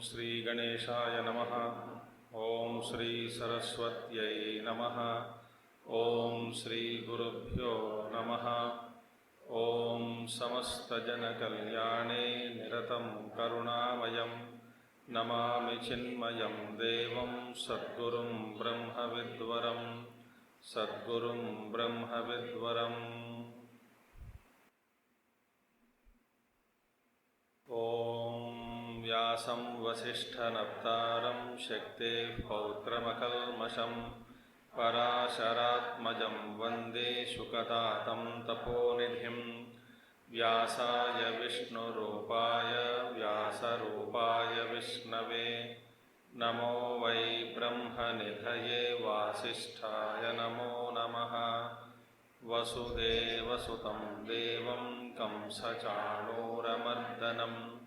श्री गणेशाय नमः। ओम श्री सरस्वत्यै नमः। ओम श्री गुरुभ्यो नमः। ओम समस्तजनकल्याणे निरतं करुणामयं नमामि चिन्मयं देवं सद्गुरुं ब्रह्मविद्वरं सद्गुरुं ब्रह्मविद्वरम्। व्यासं वसिष्ठनप्तारं शक्तेः पौत्रमकल्मषं पराशरात्मजं वन्दे शुकतातं तपोनिधिं। व्यासाय विष्णुरूपाय व्यासरूपाय विष्णवे नमो वै ब्रह्मनिधये वासिष्ठाय नमो नमः। वसुदेवसुतं देवं कंसचाणूरमर्दनं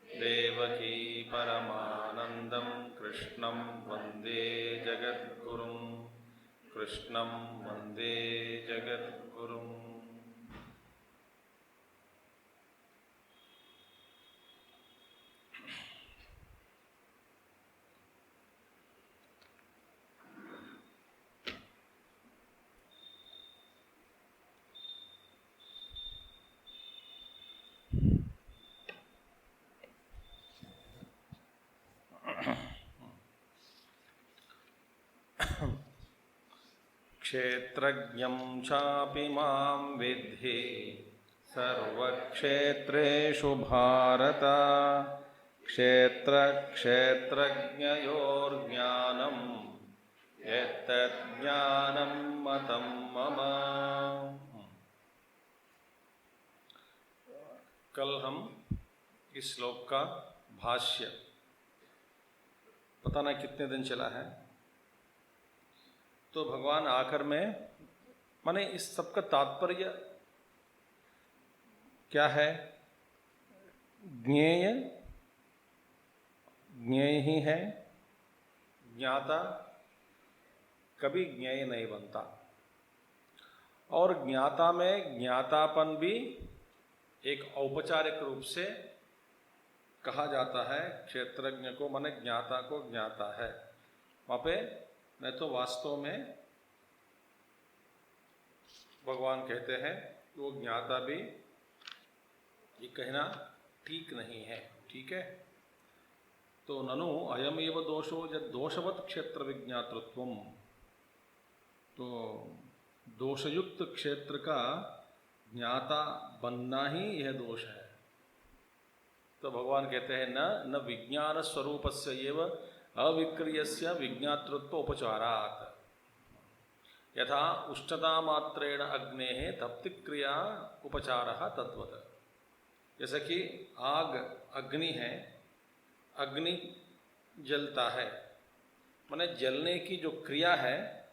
देवकी परमानन्दं कृष्णं वन्दे जगद्गुरुं कृष्णं वन्दे जगद्गुरुम्। क्षेत्रज्ञं चापि मां विद्धि सर्वक्षेत्रेषु भारत। क्षेत्रक्षेत्रज्ञयोर्ज्ञानं यत्तज्ज्ञानं मतं मम। कल हम इस श्लोक का भाष्य पता नहीं कितने दिन चला है, तो भगवान आखिर में माने इस सब का तात्पर्य क्या है? ज्ञेय ज्ञेय ही है, ज्ञाता कभी ज्ञेय नहीं बनता। और ज्ञाता में ज्ञातापन भी एक औपचारिक रूप से कहा जाता है। क्षेत्रज्ञ को माने ज्ञाता को ज्ञाता है वहाँ पे, नहीं तो वास्तव में भगवान कहते हैं कि वो ज्ञाता भी, ये कहना ठीक नहीं है। ठीक है, तो ननु अयम एव दोषो जब दोषवत् क्षेत्र विज्ञातृत्वम, तो दोषयुक्त क्षेत्र का ज्ञाता बनना ही यह दोष है। तो भगवान कहते हैं न विज्ञान स्वरूपस्य एव अविक्रियस्य विज्ञातृत्व उपचारात् यथा उष्णतामात्रेण अग्नेः तप्तिक्रिया उपचारः तद्वत्। जैसे कि आग अग्नि है, अग्नि जलता है, माने जलने की जो क्रिया है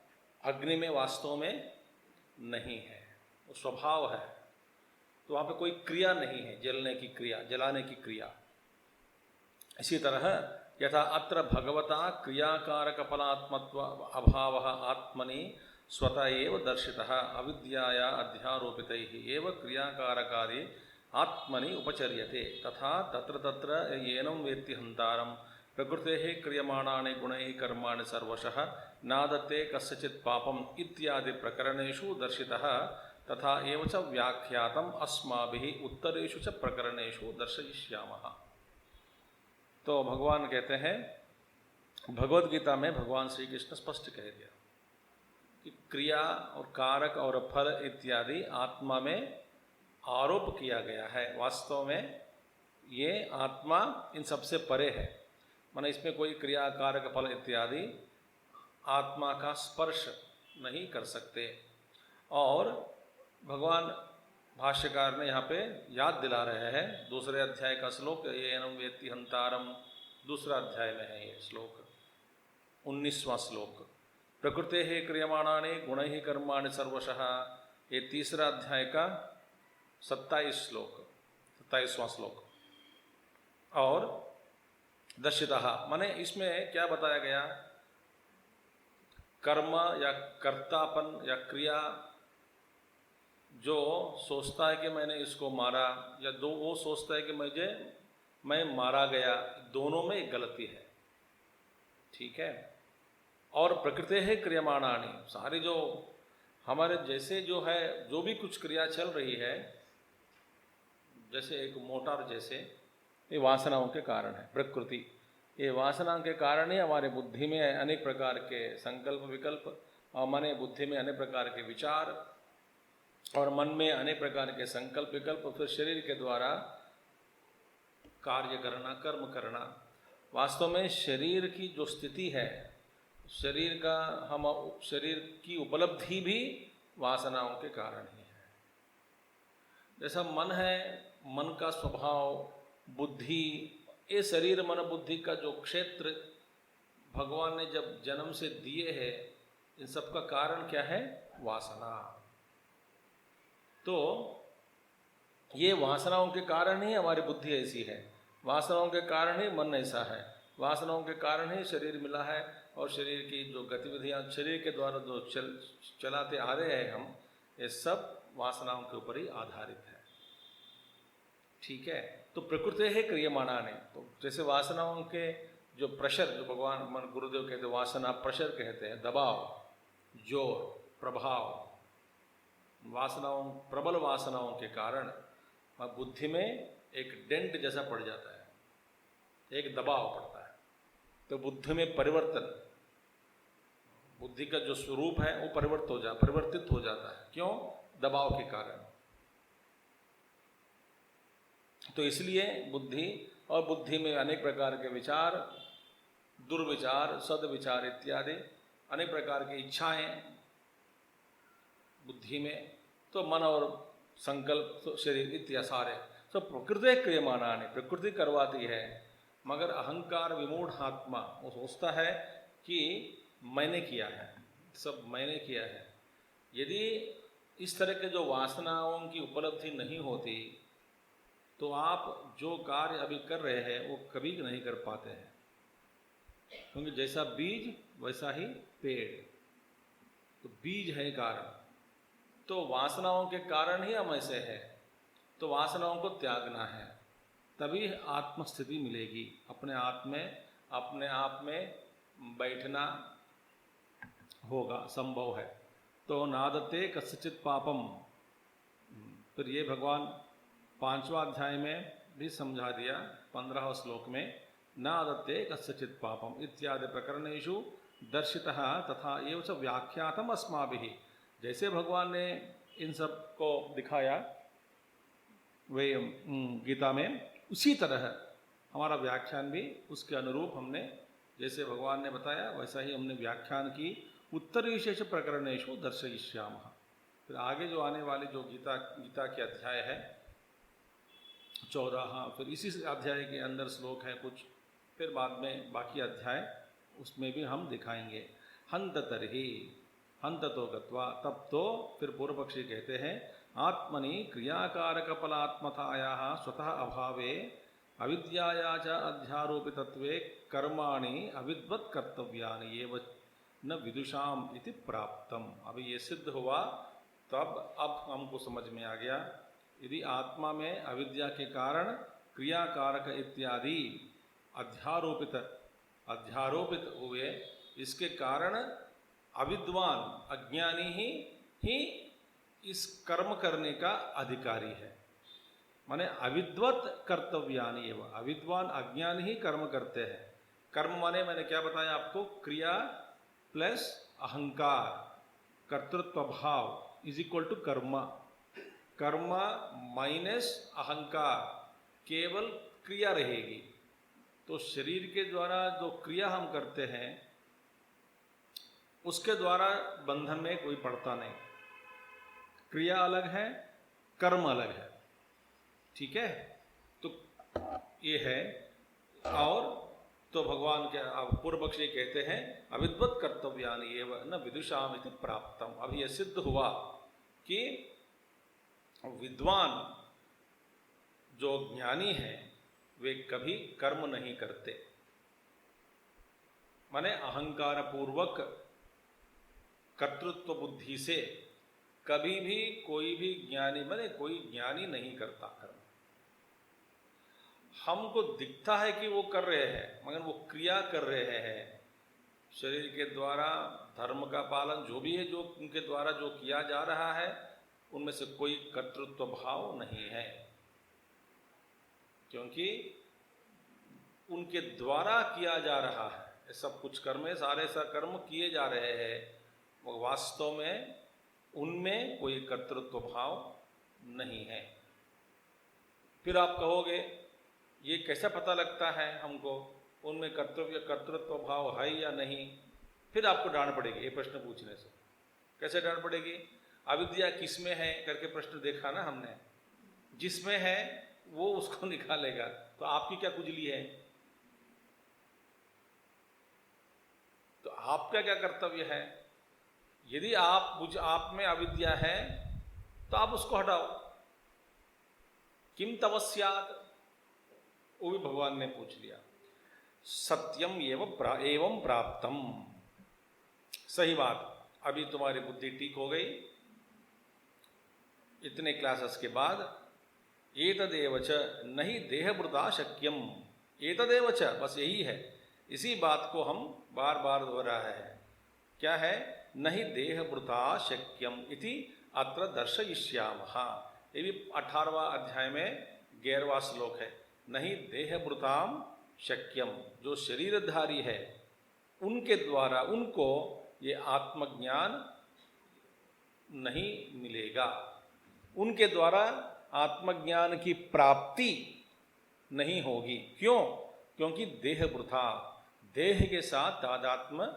अग्नि में वास्तव में नहीं है, वो स्वभाव है। तो वहाँ पे कोई क्रिया नहीं है, जलने की क्रिया, जलाने की क्रिया। इसी तरह यथा अत्र भगवता क्रियाकारकफलात्मत्व अभावः आत्मनि स्वतः एव दर्शितः अविद्याया अध्यारोपितैः एव क्रियाकारकादि आत्मनि उपचर्यते। तथा तत्र तत्र येनं वेत्ति हन्तारं प्रकृतेः क्रियमाणानि गुणैः कर्माणि सर्वशः नादत्ते कस्यचित् पापम् इत्यादि प्रकरणेषु दर्शितः तथा एव च व्याख्यातम् अस्माभिः उत्तरेषु च प्रकरणेषु दर्शयिष्यामः। तो भगवान कहते हैं, भगवद गीता में भगवान श्री कृष्ण स्पष्ट कह दिया कि क्रिया और कारक और फल इत्यादि आत्मा में आरोप किया गया है। वास्तव में ये आत्मा इन सबसे परे है, माने इसमें कोई क्रिया कारक फल इत्यादि आत्मा का स्पर्श नहीं कर सकते। और भगवान भाष्यकार ने यहाँ पे याद दिला रहे हैं। दूसरे अध्याय का श्लोक, येनम वेत्ति हंतारम, दूसरा अध्याय में है ये श्लोक, 19वां श्लोक। प्रकृते ही क्रियमाणानि गुणैः ही कर्माणि सर्वशः, ये तीसरा अध्याय का 27 श्लोक, 27वां श्लोक। और दर्शितः माने इसमें क्या बताया गया, कर्म या कर्तापन या क्रिया, जो सोचता है कि मैंने इसको मारा, या दो वो सोचता है कि मैं मारा गया, दोनों में एक गलती है, ठीक है। और प्रकृति है क्रियमाणानि, सारी जो हमारे जैसे जो है, जो भी कुछ क्रिया चल रही है, जैसे एक मोटर जैसे, ये वासनाओं के कारण है। प्रकृति, ये वासना के कारण ही हमारे बुद्धि में अनेक प्रकार के संकल्प विकल्प, और मन बुद्धि में अनेक प्रकार के विचार, और मन में अनेक प्रकार के संकल्प विकल्प, फिर शरीर के द्वारा कार्य करना, कर्म करना। वास्तव में शरीर की जो स्थिति है, शरीर की उपलब्धि भी वासनाओं के कारण ही है। जैसा मन है, मन का स्वभाव, बुद्धि, ये शरीर मन बुद्धि का जो क्षेत्र भगवान ने जब जन्म से दिए हैं, इन सब का कारण क्या है, वासना। तो ये वासनाओं के कारण ही हमारी बुद्धि ऐसी है, वासनाओं के कारण ही मन ऐसा है, वासनाओं के कारण ही शरीर मिला है, और शरीर की जो गतिविधियां शरीर के द्वारा जो चलाते आ रहे हैं हम, ये सब वासनाओं के ऊपर ही आधारित है, ठीक है। तो प्रकृति है क्रियमाणानि, तो जैसे वासनाओं के जो प्रेशर, जो भगवान मन गुरुदेव कहते हैं वासना प्रेशर कहते हैं, दबाव, जोर, प्रभाव, वासनाओं, प्रबल वासनाओं के कारण बुद्धि में एक डेंट जैसा पड़ जाता है, एक दबाव पड़ता है। तो बुद्धि में परिवर्तन, बुद्धि का जो स्वरूप है वो परिवर्तित हो जाता है। क्यों? दबाव के कारण। तो इसलिए बुद्धि, और बुद्धि में अनेक प्रकार के विचार, दुर्विचार, सद्विचार इत्यादि अनेक प्रकार की इच्छाएं बुद्धि में, तो मन और संकल्प, तो शरीर इत्यादि सारे तो प्रकृति क्रियमाणानि, प्रकृति करवाती है। मगर अहंकार विमूढ़ आत्मा वो सोचता है कि मैंने किया है, सब मैंने किया है। यदि इस तरह के जो वासनाओं की उपलब्धि नहीं होती, तो आप जो कार्य अभी कर रहे हैं वो कभी नहीं कर पाते हैं, क्योंकि जैसा बीज वैसा ही पेड़। तो बीज है कारण, तो वासनाओं के कारण ही हम ऐसे हैं। तो वासनाओं को त्यागना है, तभी आत्मस्थिति मिलेगी, अपने आप में बैठना होगा, संभव है। तो नादते कस्यचित् पापम, फिर ये भगवान 5वां अध्याय में भी समझा दिया, 15वें श्लोक में, नादते कस्यचित् पापम इत्यादि प्रकरणेषु दर्शितः तथा एव च व्याख्यातम अस्माभिः। जैसे भगवान ने इन सब को दिखाया वे गीता में, उसी तरह हमारा व्याख्यान भी उसके अनुरूप हमने, जैसे भगवान ने बताया वैसा ही हमने व्याख्यान की। उत्तर विशेष प्रकरणेषु दर्शयिष्यामः। फिर आगे जो आने वाली जो गीता के अध्याय है 14, फिर इसी अध्याय के अंदर श्लोक है कुछ, फिर बाद में बाकी अध्याय उसमें भी हम दिखाएंगे। हंत तरहि, हंत तो गत्वा, तब तो फिर पूर्व पक्षी कहते हैं, आत्मनि क्रियाकारक फलात्मतायाः स्वतः अभावे अविद्याया च अध्यारोपितत्वे कर्माणि अविद्वत् कर्तव्यानि एव न विदुषाम इति प्राप्तम। अभी ये सिद्ध हुआ, तब अब हमको समझ में आ गया, यदि आत्मा में अविद्या के कारण क्रियाकारक इत्यादि अध्यारोपित हुए, इसके कारण अविद्वान अज्ञानी ही इस कर्म करने का अधिकारी है। माने अविद्वत कर्तव्यानि एवं, अविद्वान अज्ञानी ही कर्म करते हैं। कर्म माने मैंने क्या बताया आपको, क्रिया प्लस अहंकार, कर्तृत्व भाव इज इक्वल टू कर्म। कर्म माइनस अहंकार, केवल क्रिया रहेगी। तो शरीर के द्वारा जो क्रिया हम करते हैं उसके द्वारा बंधन में कोई पड़ता नहीं। क्रिया अलग है, कर्म अलग है। ठीक है, तो ये है। और तो भगवान के पूर्व पक्षी कहते हैं अविद्वत कर्तव्यानि एव न विदुषाम इति प्राप्तम। अब यह सिद्ध हुआ कि विद्वान जो ज्ञानी हैं वे कभी कर्म नहीं करते, माने अहंकार पूर्वक कर्तृत्व बुद्धि से कभी भी कोई भी ज्ञानी, माने कोई ज्ञानी नहीं करता कर्म। हमको दिखता है कि वो कर रहे हैं मगर वो क्रिया कर रहे हैं, शरीर के द्वारा धर्म का पालन जो भी है, जो उनके द्वारा जो किया जा रहा है उनमें से कोई कर्तृत्व भाव नहीं है, क्योंकि उनके द्वारा किया जा रहा है। ये सब कुछ कर्म है, सारे कर्म किए जा रहे हैं, वो वास्तव में उनमें कोई कर्तृत्व भाव नहीं है। फिर आप कहोगे ये कैसा पता लगता है हमको उनमें कर्तृत्व भाव है या नहीं? फिर आपको डांट पड़ेगी ये प्रश्न पूछने से। कैसे डांट पड़ेगी? अविद्या किसमें है करके प्रश्न देखा ना हमने, जिसमें है वो उसको निकालेगा, तो आपकी क्या कुजली है? तो आपका क्या कर्तव्य है? यदि आप में अविद्या है तो आप उसको हटाओ। किम तवस्यात्, वो भी भगवान ने पूछ लिया। सत्यम एवं प्राप्तम, सही बात, अभी तुम्हारी बुद्धि ठीक हो गई इतने क्लासेस के बाद। एतदेव च नहीं देहभृता शक्यम, एतदेव च, बस यही है, इसी बात को हम बार बार दोहरा रहे हैं। क्या है? नहीं देहभृता शक्यम इति अत्र दर्शयिष्यामः। ये भी 18वां अध्याय में 11वां श्लोक है। नहीं देहभृताम शक्यम, जो शरीरधारी है उनके द्वारा उनको ये आत्मज्ञान नहीं मिलेगा, उनके द्वारा आत्मज्ञान की प्राप्ति नहीं होगी। क्यों? क्योंकि देहभृता, देह के साथ तादात्म्य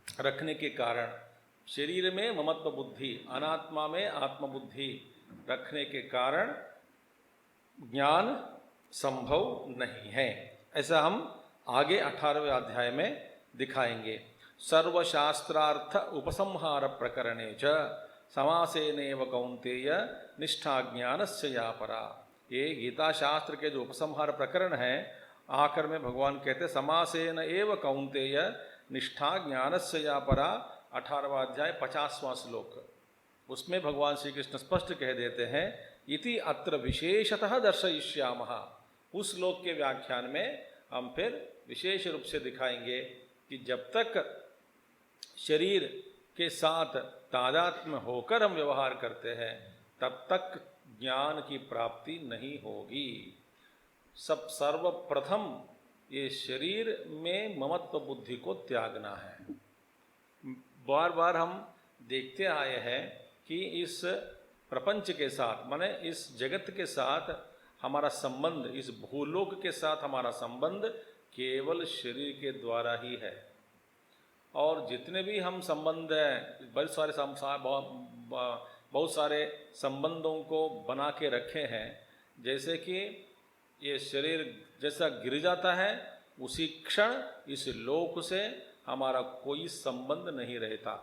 रखने के कारण, शरीर में ममत्व बुद्धि, अनात्मा में आत्मबुद्धि रखने के कारण ज्ञान संभव नहीं है। ऐसा हम आगे 18वें अध्याय में दिखाएंगे। सर्वशास्त्रार्थ उपसंहार प्रकरणे च समासेनेव कौन्तेय निष्ठा ज्ञानस्य या परा। ये गीता शास्त्र के जो उपसंहार प्रकरण है, आखिर में भगवान कहते समासेन एव कौन्तेय निष्ठा ज्ञानस्य या परा, 18वां अध्याय 50वां श्लोक। उसमें भगवान श्री कृष्ण स्पष्ट कह देते हैं इति अत्र विशेषतः दर्शयिष्यामः। उस श्लोक के व्याख्यान में हम फिर विशेष रूप से दिखाएंगे कि जब तक शरीर के साथ तादात्म्य होकर हम व्यवहार करते हैं तब तक ज्ञान की प्राप्ति नहीं होगी। सर्वप्रथम ये शरीर में ममत्व बुद्धि को त्यागना है। बार बार हम देखते आए हैं कि इस प्रपंच के साथ, माने इस जगत के साथ हमारा संबंध, इस भूलोक के साथ हमारा संबंध केवल शरीर के द्वारा ही है। और जितने भी हम संबंध हैं, बहुत सारे संबंधों को बना के रखे हैं, जैसे कि ये शरीर जैसा गिर जाता है उसी क्षण इस लोक से हमारा कोई संबंध नहीं रहता।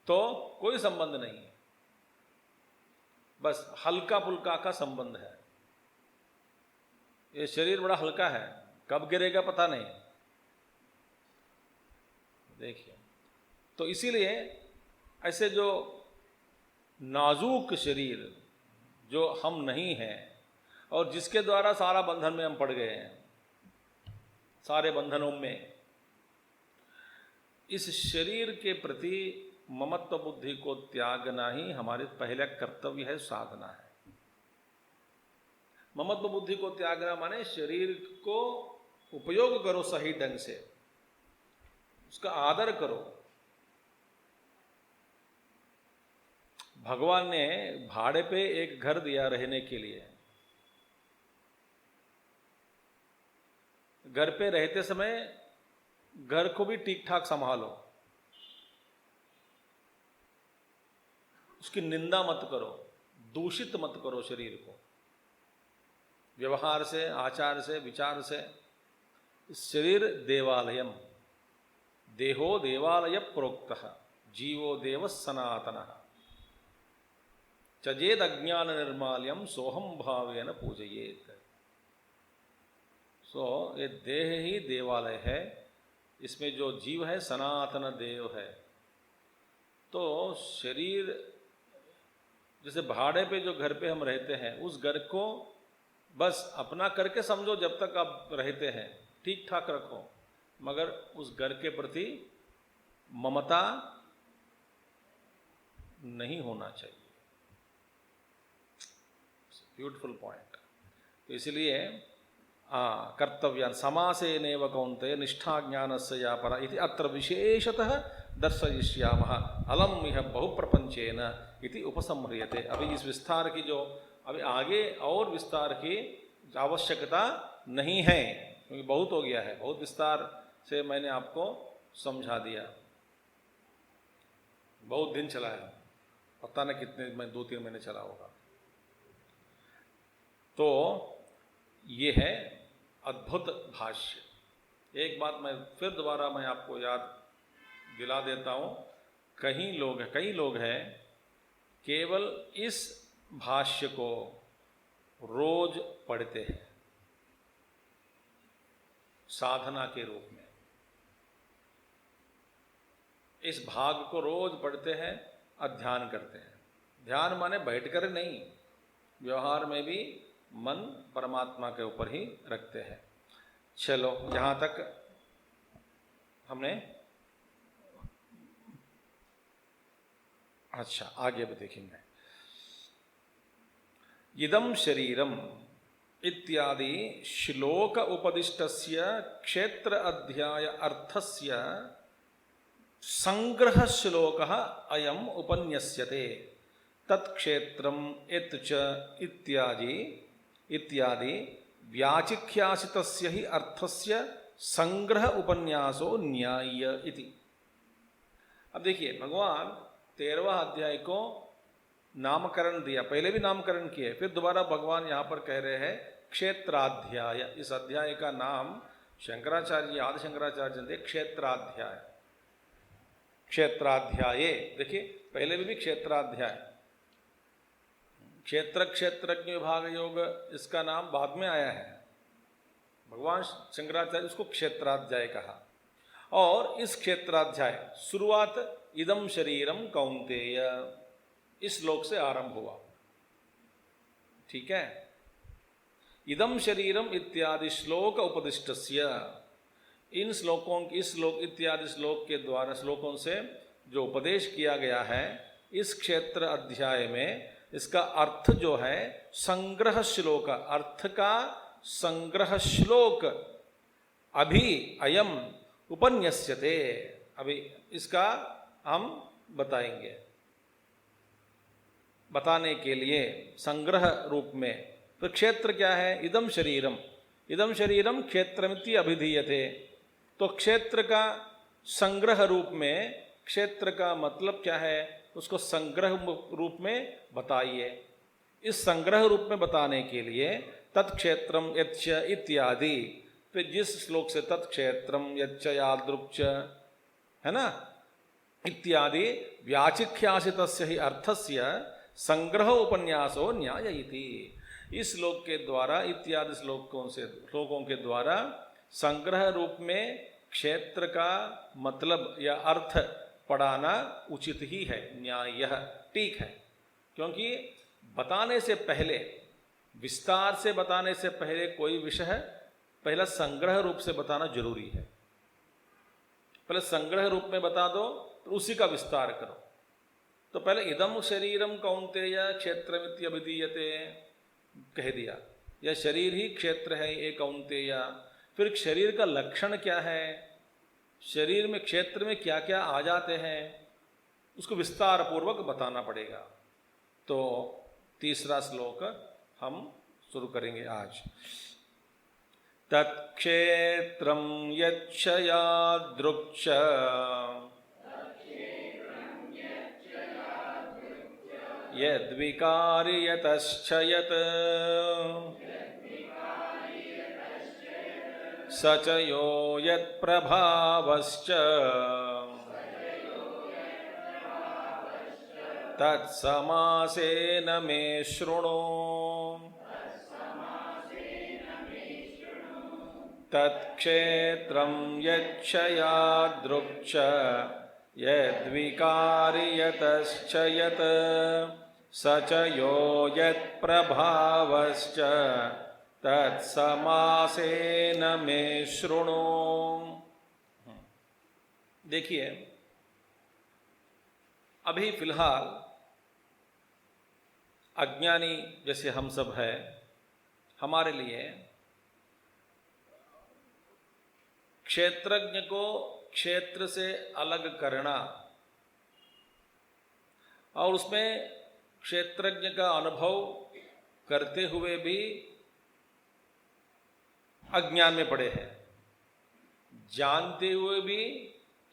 तो कोई संबंध नहीं है, बस हल्का फुल्का का संबंध है। ये शरीर बड़ा हल्का है, कब गिरेगा पता नहीं। देखिए, तो इसीलिए ऐसे जो नाजुक शरीर जो हम नहीं हैं और जिसके द्वारा सारा बंधन में हम पड़ गए हैं, सारे बंधनों में, इस शरीर के प्रति ममत्व बुद्धि को त्यागना ही हमारे पहला कर्तव्य है, साधना है। ममत्व बुद्धि को त्यागना माने शरीर को उपयोग करो सही ढंग से, उसका आदर करो। भगवान ने भाड़े पे एक घर दिया रहने के लिए। घर पे रहते समय घर को भी ठीक ठाक संभालो, उसकी निंदा मत करो, दूषित मत करो शरीर को व्यवहार से, आचार से, विचार से। शरीर देवालयम, देहो देवालय प्रोक्तः, जीवो देव सनातनः, त्यजेद अज्ञान निर्माल्यम सोहम भावेन पूजयेत। सो ये देह ही देवालय है, इसमें जो जीव है सनातन देव है। तो शरीर जैसे भाड़े पे जो घर पे हम रहते हैं, उस घर को बस अपना करके समझो, जब तक आप रहते हैं ठीक ठाक रखो, मगर उस घर के प्रति ममता नहीं होना चाहिए। Beautiful point. तो इसलिए कर्तव्यान समासेनेव कौन्तेय निष्ठा ज्ञानस्य या परा इति अत्र विशेषतः दर्शयिष्यामः अलम इह बहुप्रपंचेन इति उपसंह्रियते। अभी इस विस्तार की जो अभी आगे और विस्तार की आवश्यकता नहीं है, क्योंकि बहुत हो गया है, बहुत विस्तार से मैंने आपको समझा दिया। बहुत दिन चला है, पता नहीं कितने 2-3 महीने चला होगा। तो ये है अद्भुत भाष्य। एक बात मैं फिर दोबारा मैं आपको याद दिला देता हूँ, कई लोग हैं केवल इस भाष्य को रोज पढ़ते हैं साधना के रूप में। इस भाग को रोज पढ़ते हैं और ध्यान करते हैं। ध्यान माने बैठकर नहीं, व्यवहार में भी मन परमात्मा के ऊपर ही रखते हैं। चलो, यहाँ तक हमने, अच्छा आगे भी देखेंगे। इदं शरीरम इत्यादि श्लोक उपदिष्टस्य क्षेत्र अध्याय अर्थस्य संग्रह श्लोकः अयम् उपन्यस्यते। तत्क्षेत्रम यत् च इत्यादि व्याचिख्यासितस्य ही अर्थस्य संग्रह उपन्यासो न्याय्य इति। अब देखिए, भगवान 13वां अध्याय को नामकरण दिया, पहले भी नामकरण किए, फिर दोबारा भगवान यहाँ पर कह रहे हैं क्षेत्राध्याय। इस अध्याय का नाम शंकराचार्य, आदि शंकराचार्य ने क्षेत्राध्याय, क्षेत्राध्याये। देखिए, पहले भी क्षेत्राध्याय, क्षेत्र क्षेत्रज्ञ विभाग योग, इसका नाम बाद में आया है। भगवान शंकराचार्य उसको क्षेत्राध्याय कहा। और इस क्षेत्राध्याय शुरुआत इदम शरीरम कौन्तेय, इस श्लोक से आरंभ हुआ। ठीक है, इदम शरीरम इत्यादि श्लोक उपदिष्टस्य, इन श्लोकों, इस श्लोक इत्यादि श्लोक के द्वारा, श्लोकों से जो उपदेश किया गया है इस क्षेत्र अध्याय में, इसका अर्थ जो है संग्रह श्लोक, अर्थ का संग्रह श्लोक अभी अयम उपन्यस्यते, अभी इसका हम बताएंगे। बताने के लिए संग्रह रूप में, तो क्षेत्र क्या है? इदम शरीरम, इदम शरीरम क्षेत्रमिति अभिधीयते। तो क्षेत्र का संग्रह रूप में, क्षेत्र का मतलब क्या है, उसको संग्रह रूप में बताइए। इस संग्रह रूप में बताने के लिए तत्क्षेत्रम यच्च इत्यादि, फिर जिस श्लोक से तत्क्षेत्रम यच्च यादृक्च है ना इत्यादि व्याचिख्यासितस्य ही अर्थस्य संग्रह उपन्यासो न्याय इति। इस श्लोक के द्वारा, इत्यादि श्लोकों के द्वारा संग्रह रूप में क्षेत्र का मतलब या अर्थ पढ़ाना उचित ही है, न्याय, ठीक है। क्योंकि बताने से पहले, विस्तार से बताने से पहले कोई विषय पहला संग्रह रूप से बताना जरूरी है। पहले संग्रह रूप में बता दो, तो उसी का विस्तार करो। तो पहले इदम शरीरम कौन्तेय क्षेत्रमिति अभिधीयते कह दिया, यह शरीर ही क्षेत्र है, ये कौन्तेय। फिर शरीर का लक्षण क्या है, शरीर में क्षेत्र में क्या क्या आ जाते हैं, उसको विस्तार पूर्वक बताना पड़ेगा। तो तीसरा श्लोक हम शुरू करेंगे आज। तत्क्षेत्रम यच्च यादृक्च यद्विकार्यतश्च यत् स च यो यत्प्रभावश्च तत्समासेन मे शृणु। तत्क्षेत्रं यच्छयादृक् च यद्विकार्यतश्च यत् स च यो यत्प्रभावश्च तत्समासेन मे शृणु। देखिए, अभी फिलहाल अज्ञानी जैसे हम सब हैं, हमारे लिए क्षेत्रज्ञ को क्षेत्र से अलग करना और उसमें क्षेत्रज्ञ का अनुभव करते हुए भी अज्ञान में पड़े हैं, जानते हुए भी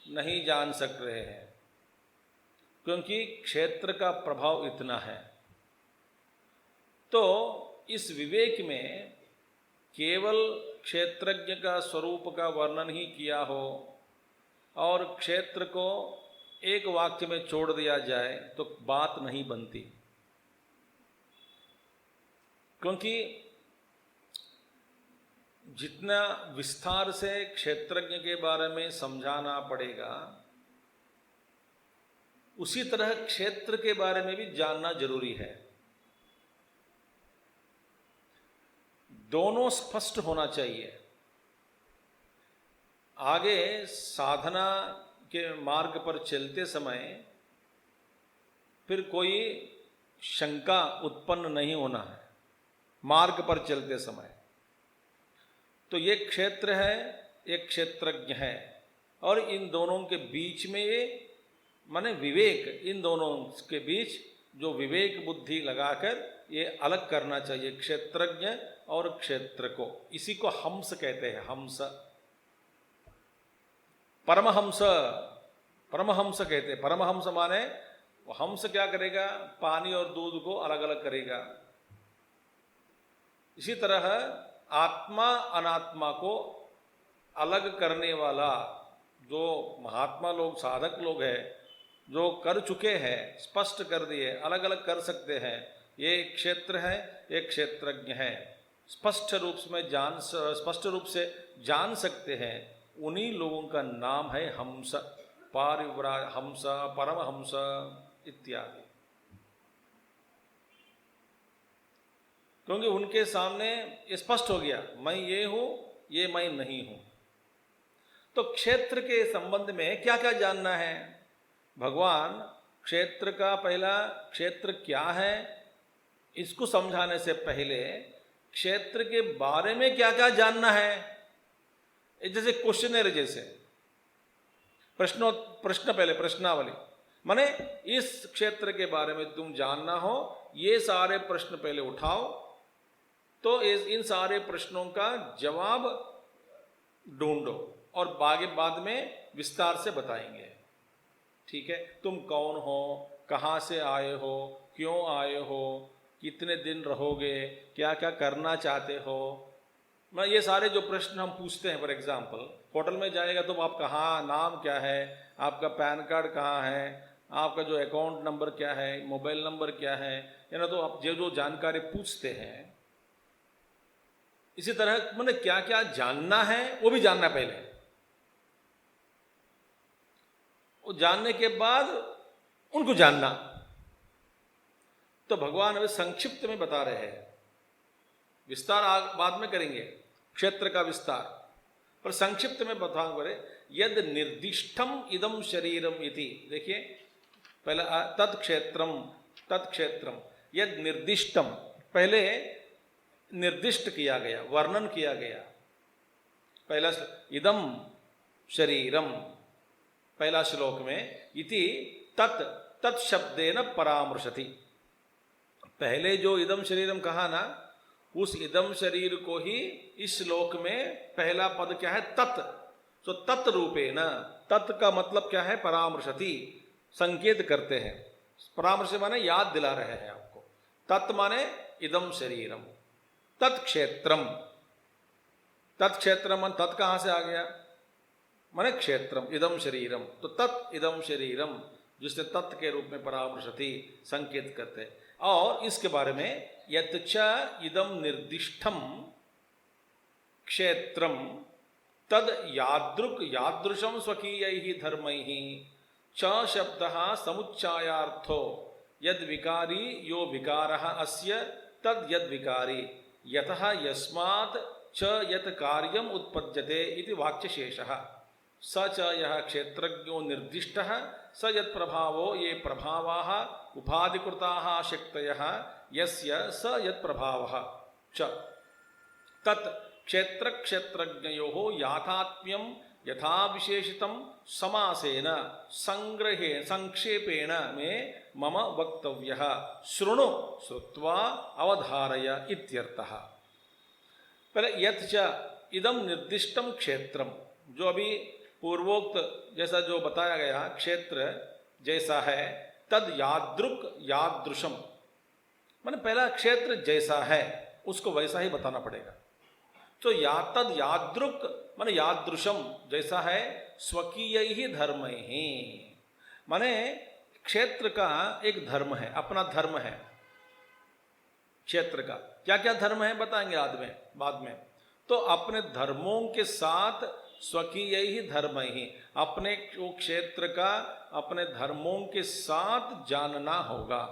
नहीं जान सक रहे हैं, क्योंकि क्षेत्र का प्रभाव इतना है। तो इस विवेक में केवल क्षेत्रज्ञ का स्वरूप का वर्णन ही किया हो और क्षेत्र को एक वाक्य में छोड़ दिया जाए तो बात नहीं बनती, क्योंकि जितना विस्तार से क्षेत्रज्ञ के बारे में समझाना पड़ेगा, उसी तरह क्षेत्र के बारे में भी जानना जरूरी है। दोनों स्पष्ट होना चाहिए। आगे साधना के मार्ग पर चलते समय फिर कोई शंका उत्पन्न नहीं होना है। मार्ग पर चलते समय तो ये क्षेत्र है, एक क्षेत्रज्ञ है, और इन दोनों के बीच में ये माने विवेक, इन दोनों के बीच जो विवेक बुद्धि लगाकर ये अलग करना चाहिए क्षेत्रज्ञ और क्षेत्र को। इसी को हंस कहते हैं, हंस, परमहंस, परमहंस कहते हैं। परमहंस माने वो हंस क्या करेगा, पानी और दूध को अलग अलग करेगा। इसी तरह आत्मा अनात्मा को अलग करने वाला जो महात्मा लोग, साधक लोग हैं, जो कर चुके हैं, स्पष्ट कर दिए, अलग अलग कर सकते हैं, ये क्षेत्र है, एक क्षेत्रज्ञ है, स्पष्ट रूप से जान सकते हैं, उन्हीं लोगों का नाम है हंस, पारिव्रा हंस, परमहंस इत्यादि। क्योंकि उनके सामने स्पष्ट हो गया, मैं ये हूं, ये मैं नहीं हूं। तो क्षेत्र के संबंध में क्या क्या जानना है? भगवान क्षेत्र का पहला क्षेत्र क्या है इसको समझाने से पहले क्षेत्र के बारे में क्या क्या जानना है, जैसे क्वेश्चनर, जैसे प्रश्न पहले प्रश्नावली, माने इस क्षेत्र के बारे में तुम जानना हो, ये सारे प्रश्न पहले उठाओ, तो इन सारे प्रश्नों का जवाब ढूंढो और बाद में विस्तार से बताएंगे। ठीक है, तुम कौन हो, कहाँ से आए हो, क्यों आए हो, कितने दिन रहोगे, क्या क्या करना चाहते हो। मैं ये सारे जो प्रश्न हम पूछते हैं, फॉर एग्जांपल होटल में जाएगा तो आप कहाँ, नाम क्या है, आपका पैन कार्ड कहाँ है, आपका जो अकाउंट नंबर क्या है, मोबाइल नंबर क्या है, ना, तो आप जो जानकारी पूछते हैं, इसी तरह मैंने क्या क्या जानना है वो भी जानना पहले। वो जानने के बाद उनको जानना। तो भगवान अभी संक्षिप्त में बता रहे हैं, विस्तार बाद में करेंगे क्षेत्र का विस्तार, पर संक्षिप्त में बताऊं करे, यद निर्दिष्टम इदम शरीरम इति। देखिए पहला तत्क्षेत्रम यद निर्दिष्टम, पहले निर्दिष्ट किया गया, वर्णन किया गया। पहला इदम शरीरम, पहला श्लोक में इति तत् शब्देन परामर्शति। पहले जो इदम शरीरम कहा ना, उस इदम शरीर को ही इस श्लोक में पहला पद क्या है, तत्। तो तत् रूपेण, तत् का मतलब क्या है, परामर्शति, संकेत करते हैं। परामर्श माने याद दिला रहे हैं आपको। तत् माने इदम शरीरम, तत्क्षेत्रम, तत्क्षेत्रम तत् कहाँ से आ गया, माने क्षेत्रम, इदम शरीरम, तो तत् इदम शरीरम जिससे तत् के रूप में परामर्शति संकेत करते। और इसके बारे में यत् च इदम निर्दिष्टम क्षेत्रम तद यादृक यादृशम स्वकीयैहि धर्मैहि च शब्दः समुच्चायार्थो यद विकारी यो विकारः अस्य तद यद विकारी यतः यस्मात् च यत् कार्यम उत्पद्यते इति वाक्यशेषः स च यः क्षेत्रज्ञो निर्दिष्टः स यत् प्रभावो ये प्रभावाः उपाधिकृताः शक्तयः यस्य स यत् प्रभावः च तत् क्षेत्र क्षेत्रज्ञयोः याथात्म्यं यथा विशेषितं समासेन संग्रहे संक्षेपेण में मम वक्तव्यः शृणु श्रुत्वा अवधारय इत्यर्थः। पहले यत् च इदम निर्दिष्टम क्षेत्रम, जो अभी पूर्वोक्त जैसा जो बताया गया क्षेत्र जैसा है, तद यादृक यादृशम माने पहला क्षेत्र जैसा है उसको वैसा ही बताना पड़ेगा। तो या तद यादृक माने यादृशम जैसा है, स्वकीय ही धर्म ही माने क्षेत्र का एक धर्म है, अपना धर्म है क्षेत्र का। क्या क्या धर्म है बताएंगे बाद में। तो अपने धर्मों के साथ स्वकीय ही धर्म ही, अपने वो क्षेत्र का अपने धर्मों के साथ जानना होगा।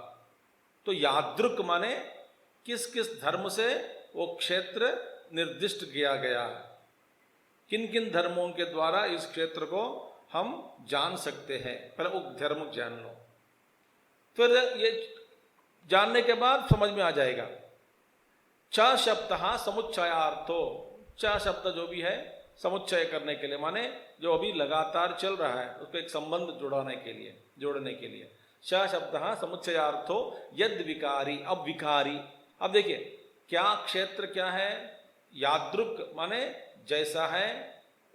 तो यादृक माने किस किस धर्म से वो क्षेत्र निर्दिष्ट किया गया, किन किन धर्मों के द्वारा इस क्षेत्र को हम जान सकते हैं, पहले वो धर्म जान लो, फिर ये जानने के बाद समझ में आ जाएगा। च शब्द समुच्चयार्थो, च शब्द जो भी है समुच्चय करने के लिए माने जो अभी लगातार चल रहा है उसको एक संबंध जोड़ने के लिए च शब्द समुच्चयार्थो यद विकारी, अब विकारी। अब देखिए क्या क्षेत्र क्या है, यादृक माने जैसा है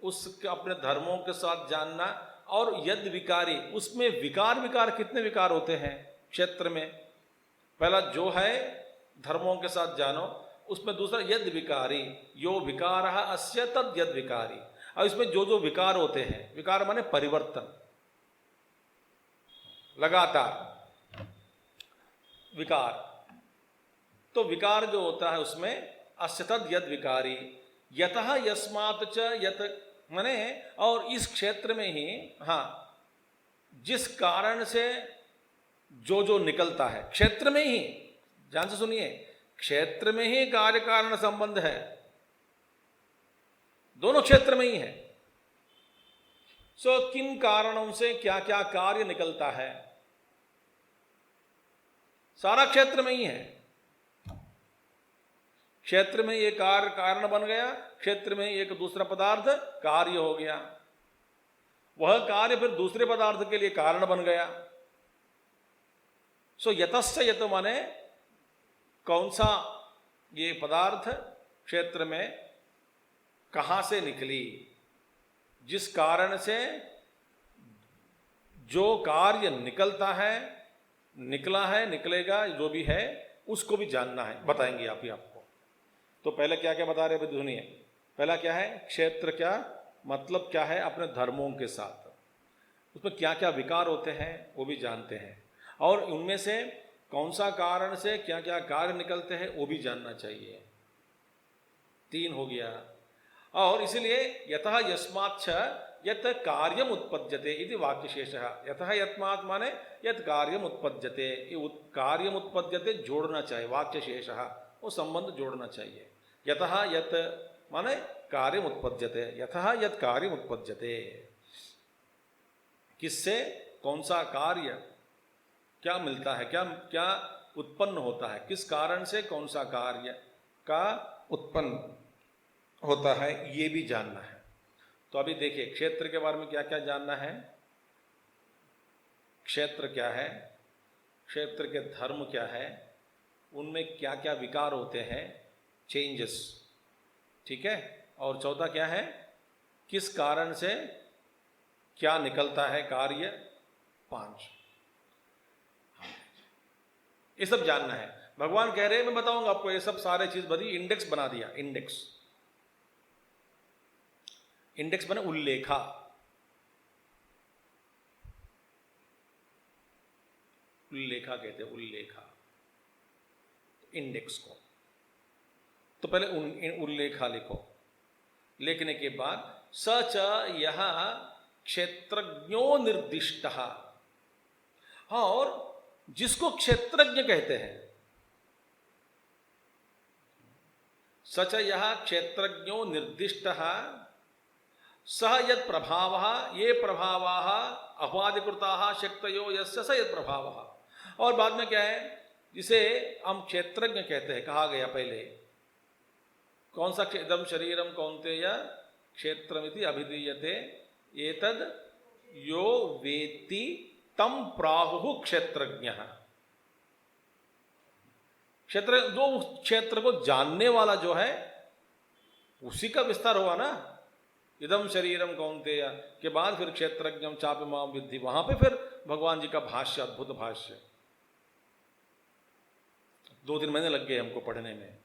उसके अपने धर्मों के साथ जानना, और यद विकारी उसमें विकार कितने विकार होते हैं क्षेत्र में, पहला जो है धर्मों के साथ जानो, उसमें दूसरा यद विकारी यो विकारः अस्य तद यद विकारी। और इसमें जो जो विकार होते हैं, विकार माने परिवर्तन, लगातार विकार, तो विकार जो होता है उसमें अस्य तद यद विकारी यतः यस्मात् च यत माने, और इस क्षेत्र में ही हाँ जिस कारण से जो जो निकलता है क्षेत्र में ही, ध्यान से सुनिए, क्षेत्र में ही कार्य कारण संबंध है, दोनों क्षेत्र में ही है। सो किन कारणों से क्या क्या कार्य निकलता है, सारा क्षेत्र में ही है। क्षेत्र में एक कार्य कारण बन गया, क्षेत्र में एक दूसरा पदार्थ कार्य हो गया, वह कार्य फिर दूसरे पदार्थ के लिए कारण बन गया। सो यतस्य यत माने कौन सा ये पदार्थ क्षेत्र में कहां से निकली, जिस कारण से जो कार्य निकलता है, निकला है, निकलेगा, जो भी है उसको भी जानना है, बताएंगे आप ही आपको। तो पहले क्या क्या बता रहे हैं सुनिए। पहला क्या है, क्षेत्र क्या मतलब क्या है, अपने धर्मों के साथ उसमें क्या क्या विकार होते हैं वो भी जानते हैं, और उनमें से कौन सा कारण से क्या क्या कार्य निकलते हैं वो भी जानना चाहिए। 3 हो गया। और इसलिए यतः यस्माच्छ यत कार्यम उत्पद्यते इति वाक्यशेषः। यतः यस्मात् माने यत कार्यम उत्पद्यते, कार्यम उत्पद्यते जोड़ना चाहिए, वाक्यशेषः वो संबंध जोड़ना चाहिए। यतः यत माने कार्यम उत्पद्यते, यतः यत कार्यम उत्पद्यते, किससे कौन सा कार्य क्या मिलता है, क्या क्या उत्पन्न होता है, किस कारण से कौन सा कार्य का उत्पन्न होता है, ये भी जानना है। तो अभी देखिए क्षेत्र के बारे में क्या क्या जानना है। क्षेत्र क्या है, क्षेत्र के धर्म क्या है, उनमें क्या क्या विकार होते हैं, चेंजेस, ठीक है। और चौथा क्या है, किस कारण से क्या निकलता है कार्य, 5। ये सब जानना है। भगवान कह रहे हैं मैं बताऊंगा आपको, ये सब सारे चीज बदी, इंडेक्स बना दिया। इंडेक्स, इंडेक्स बने उल्लेखा, उल्लेखा कहते हैं, उल्लेखा इंडेक्स को। तो पहले उल्लेखा लिखो, लिखने के बाद स च यह क्षेत्रज्ञो निर्दिष्ट, और जिसको क्षेत्रज्ञ कहते हैं, स च यह क्षेत्रज्ञो निर्दिष्ट सह यद प्रभाव, ये प्रभावा अपादिकृता शक्तयो यस्य स यद प्रभाव। और बाद में क्या है, जिसे हम क्षेत्रज्ञ कहते हैं, कहा गया पहले कौन सा, इदं शरीरम कौन्तेय क्षेत्रमिति अभिधीयते एतद यो वेत्ति तम प्राहुः क्षेत्रज्ञः। क्षेत्र, जो क्षेत्र को जानने वाला जो है उसी का विस्तार हुआ ना। इदम शरीरम कौन्तेय के बाद फिर क्षेत्रज्ञम चापि मां विद्धि, वहां पे फिर भगवान जी का भाष्य, अद्भुत भाष्य। 2-3 महीने लग गए हमको पढ़ने में।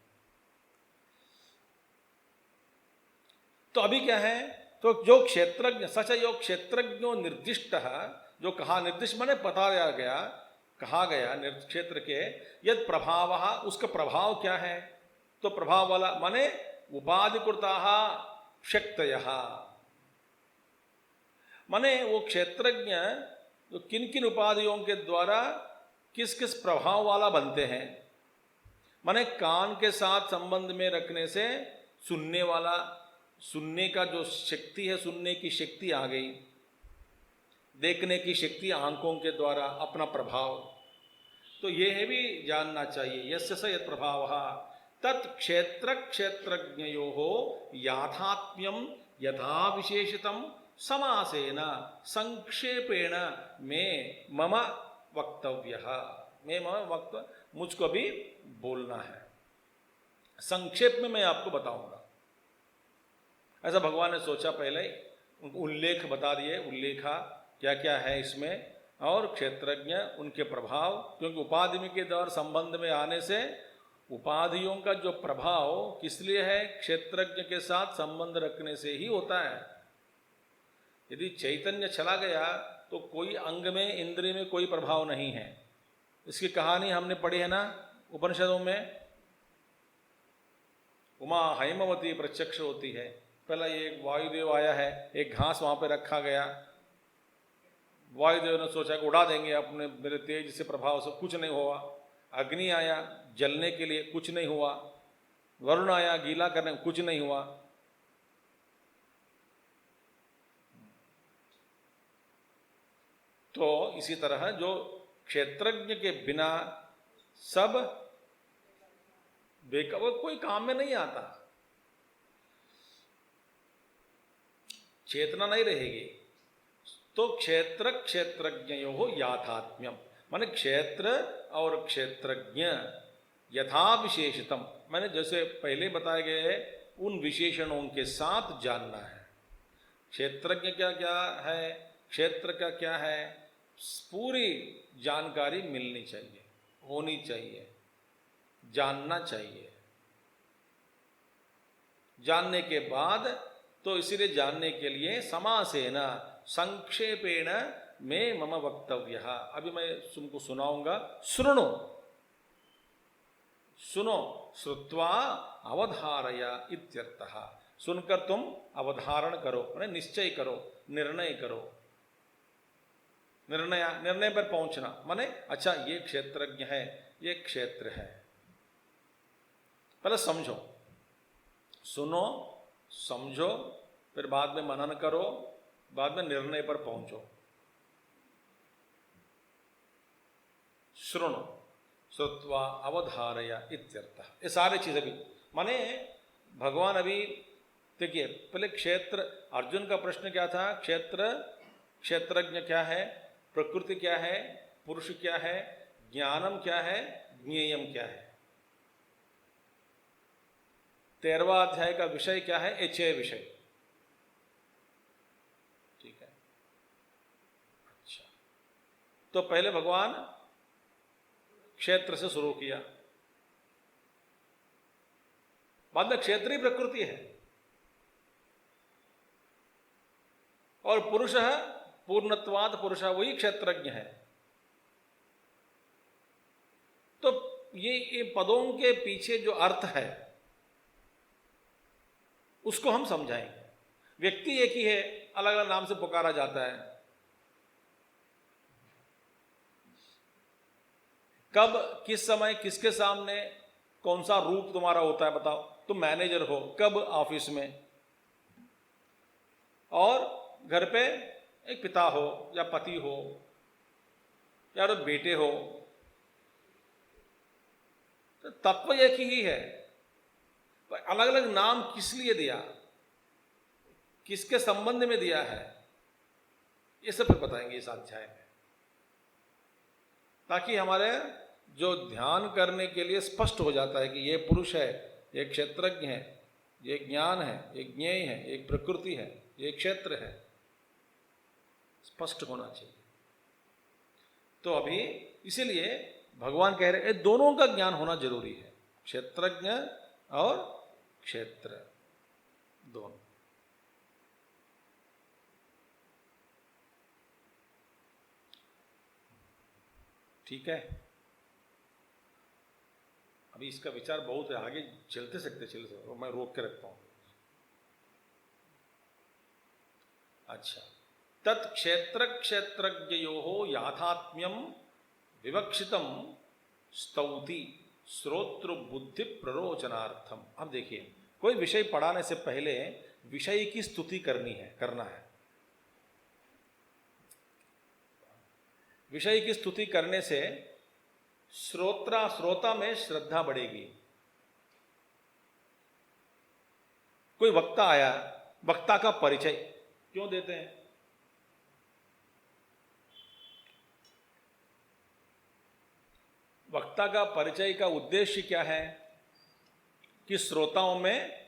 तो अभी क्या है, तो जो क्षेत्रज्ञ, सच यो क्षेत्रज्ञो निर्दिष्ट, जो कहा, निर्दिष्ट माने बताया गया, कहा गया क्षेत्र के, यद प्रभाव, उसका प्रभाव क्या है। तो प्रभाव वाला माने उपाधिकृता शक्तयः, माने वो क्षेत्रज्ञ जो किन किन उपाधियों के द्वारा किस किस प्रभाव वाला बनते हैं। माने कान के साथ संबंध में रखने से सुनने वाला, सुनने का जो शक्ति है, सुनने की शक्ति आ गई। देखने की शक्ति आंखों के द्वारा अपना प्रभाव, तो यह भी जानना चाहिए। यस्य स यत् प्रभावः तत् क्षेत्र क्षेत्रज्ञयोः याथात्म्यं यथा विशेषितं समासेन संक्षेपेण में मम वक्तव्यः, मैं मम वक्त, मुझको भी बोलना है, संक्षेप में मैं आपको बताऊंगा। ऐसा भगवान ने सोचा, पहले उनको उल्लेख बता दिए, उल्लेखा क्या क्या है इसमें, और क्षेत्रज्ञ उनके प्रभाव, क्योंकि उपाधि के दौर संबंध में आने से उपाधियों का जो प्रभाव किस लिए है, क्षेत्रज्ञ के साथ संबंध रखने से ही होता है। यदि चैतन्य चला गया तो कोई अंग में, इंद्रिय में कोई प्रभाव नहीं है। इसकी कहानी हमने पढ़ी है ना उपनिषदों में, उमा हैमवती प्रत्यक्ष होती है। पहला ये वायुदेव आया है, एक घास वहां पे रखा गया, वायुदेव ने सोचा कि उड़ा देंगे अपने मेरे तेज से, प्रभाव से, कुछ नहीं हुआ। अग्नि आया जलने के लिए, कुछ नहीं हुआ। वरुण आया गीला करने, कुछ नहीं हुआ। तो इसी तरह जो क्षेत्रज्ञ के बिना सब बेकार, कोई काम में नहीं आता, चेतना नहीं रहेगी। तो क्षेत्र क्षेत्रज्ञयोः याथात्म्यम, माने क्षेत्र और क्षेत्रज्ञ यथा विशेषितम, मैंने जैसे पहले बताए गए उन विशेषणों के साथ जानना है। क्षेत्रज्ञ क्या क्या है, क्षेत्र का क्या है, पूरी जानकारी मिलनी चाहिए, होनी चाहिए, जानना चाहिए। जानने के बाद, तो इसीलिए जानने के लिए समासेन संक्षेपेण में मम वक्तव्यः, अभी मैं तुमको सुनाऊंगा, सुनो, सुनो, श्रुत्वा अवधारय इत्यर्थः, सुनकर तुम अवधारण करो, माने निश्चय करो, निर्णय करो। निर्णय पर पहुंचना माने अच्छा ये क्षेत्रज्ञ है, ये क्षेत्र है। पहले समझो, सुनो, समझो, फिर बाद में मनन करो, बाद में निर्णय पर पहुंचो। श्रुणो श्रुत्वा अवधारय इत्यर्थः, ये सारी चीजें भी माने भगवान अभी देखिए, पहले क्षेत्र, अर्जुन का प्रश्न क्या था, क्षेत्र क्षेत्रज्ञ क्या है, प्रकृति क्या है, पुरुष क्या है, ज्ञानम क्या है, ज्ञेयम क्या है। 13वां अध्याय का विषय क्या है, ये 6 विषय। ठीक है, अच्छा। तो पहले भगवान क्षेत्र से शुरू किया, बाद में क्षेत्रीय प्रकृति है, और पुरुष पूर्णत्वाद पुरुष वही क्षेत्रज्ञ है। तो ये पदों के पीछे जो अर्थ है उसको हम समझाएंगे। व्यक्ति एक ही है, अलग अलग नाम से पुकारा जाता है। कब किस समय किसके सामने कौन सा रूप तुम्हारा होता है बताओ। तुम मैनेजर हो कब ऑफिस में, और घर पे एक पिता हो या पति हो या तो बेटे हो, तो तत्व एक ही है, पर अलग अलग नाम किस लिए दिया, किसके संबंध में दिया है, ये सब फिर बताएंगे इस अध्याय में, ताकि हमारे जो ध्यान करने के लिए स्पष्ट हो जाता है कि ये पुरुष है, ये क्षेत्रज्ञ है, ये ज्ञान है, ये ज्ञेय है, एक प्रकृति है, ये क्षेत्र है, स्पष्ट होना चाहिए। तो अभी इसीलिए भगवान कह रहे हैं दोनों का ज्ञान होना जरूरी है, क्षेत्रज्ञ और क्षेत्र दोनों। ठीक है, अभी इसका विचार बहुत है, आगे चलते सकते और मैं रोक के रखता हूं। अच्छा, तत्क्षेत्र क्षेत्रज्ञयोः याथात्म्यम विवक्षितम स्तौति श्रोत्र बुद्धि प्ररोचनार्थम। अब देखिए, कोई विषय पढ़ाने से पहले विषय की स्तुति करना है। विषय की स्तुति करने से श्रोता में श्रद्धा बढ़ेगी। कोई वक्ता आया, वक्ता का परिचय क्यों देते हैं? वक्ता का परिचय का उद्देश्य क्या है? कि श्रोताओं में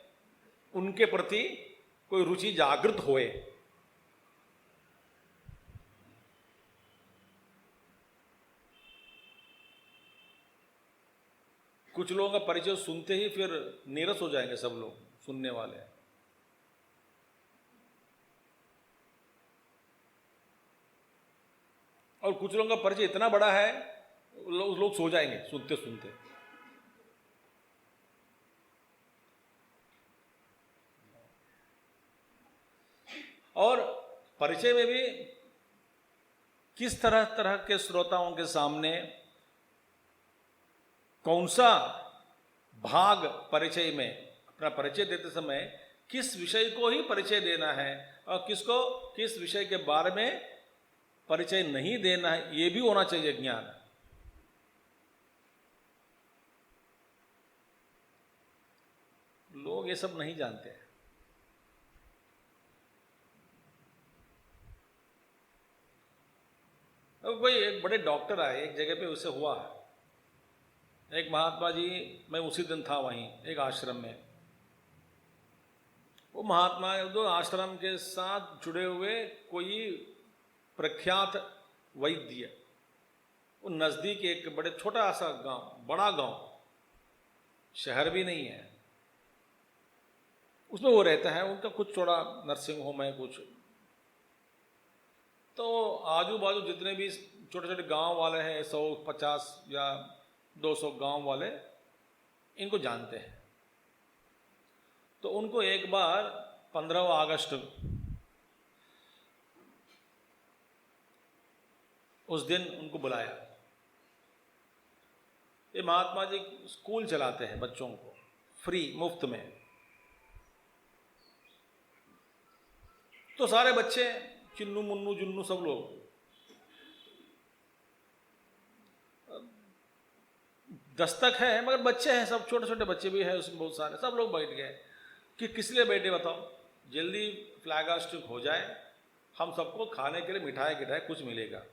उनके प्रति कोई रुचि जागृत होए। कुछ लोगों का परिचय सुनते ही फिर नीरस हो जाएंगे सब लोग सुनने वाले, और कुछ लोगों का परिचय इतना बड़ा है लोग सो जाएंगे सुनते सुनते। और परिचय में भी किस तरह तरह के श्रोताओं के सामने कौन सा भाग परिचय में, अपना परिचय देते समय किस विषय को ही परिचय देना है और किस विषय के बारे में परिचय नहीं देना है, ये भी होना चाहिए ज्ञान। लोग ये सब नहीं जानते हैं। अब कोई एक बड़े डॉक्टर आए एक जगह पे, उससे हुआ एक महात्मा जी, मैं उसी दिन था वहीं एक आश्रम में। वो महात्मा दो आश्रम के साथ जुड़े हुए कोई प्रख्यात वैद्य, वो नज़दीक एक बड़े छोटा सा गांव, बड़ा गांव, शहर भी नहीं है, उसमें वो रहता है। उनका कुछ छोटा नर्सिंग होम है कुछ। तो आजू बाजू जितने भी छोटे छोटे गांव वाले हैं, 150 या 200 गांव वाले इनको जानते हैं। तो उनको एक बार 15 अगस्त उस दिन उनको बुलाया। ये महात्मा जी स्कूल चलाते हैं बच्चों को फ्री, मुफ्त में। तो सारे बच्चे चिन्नू मुन्नू जुन्नू सब लोग, दस्तक है मगर बच्चे हैं सब, छोटे छोटे बच्चे भी हैं उसमें बहुत सारे। सब लोग बैठ गए कि किस लिए बैठे बताओ, जल्दी फ्लैग होस्टिंग हो जाए, हम सबको खाने के लिए मिठाई गिठाई कुछ मिलेगा।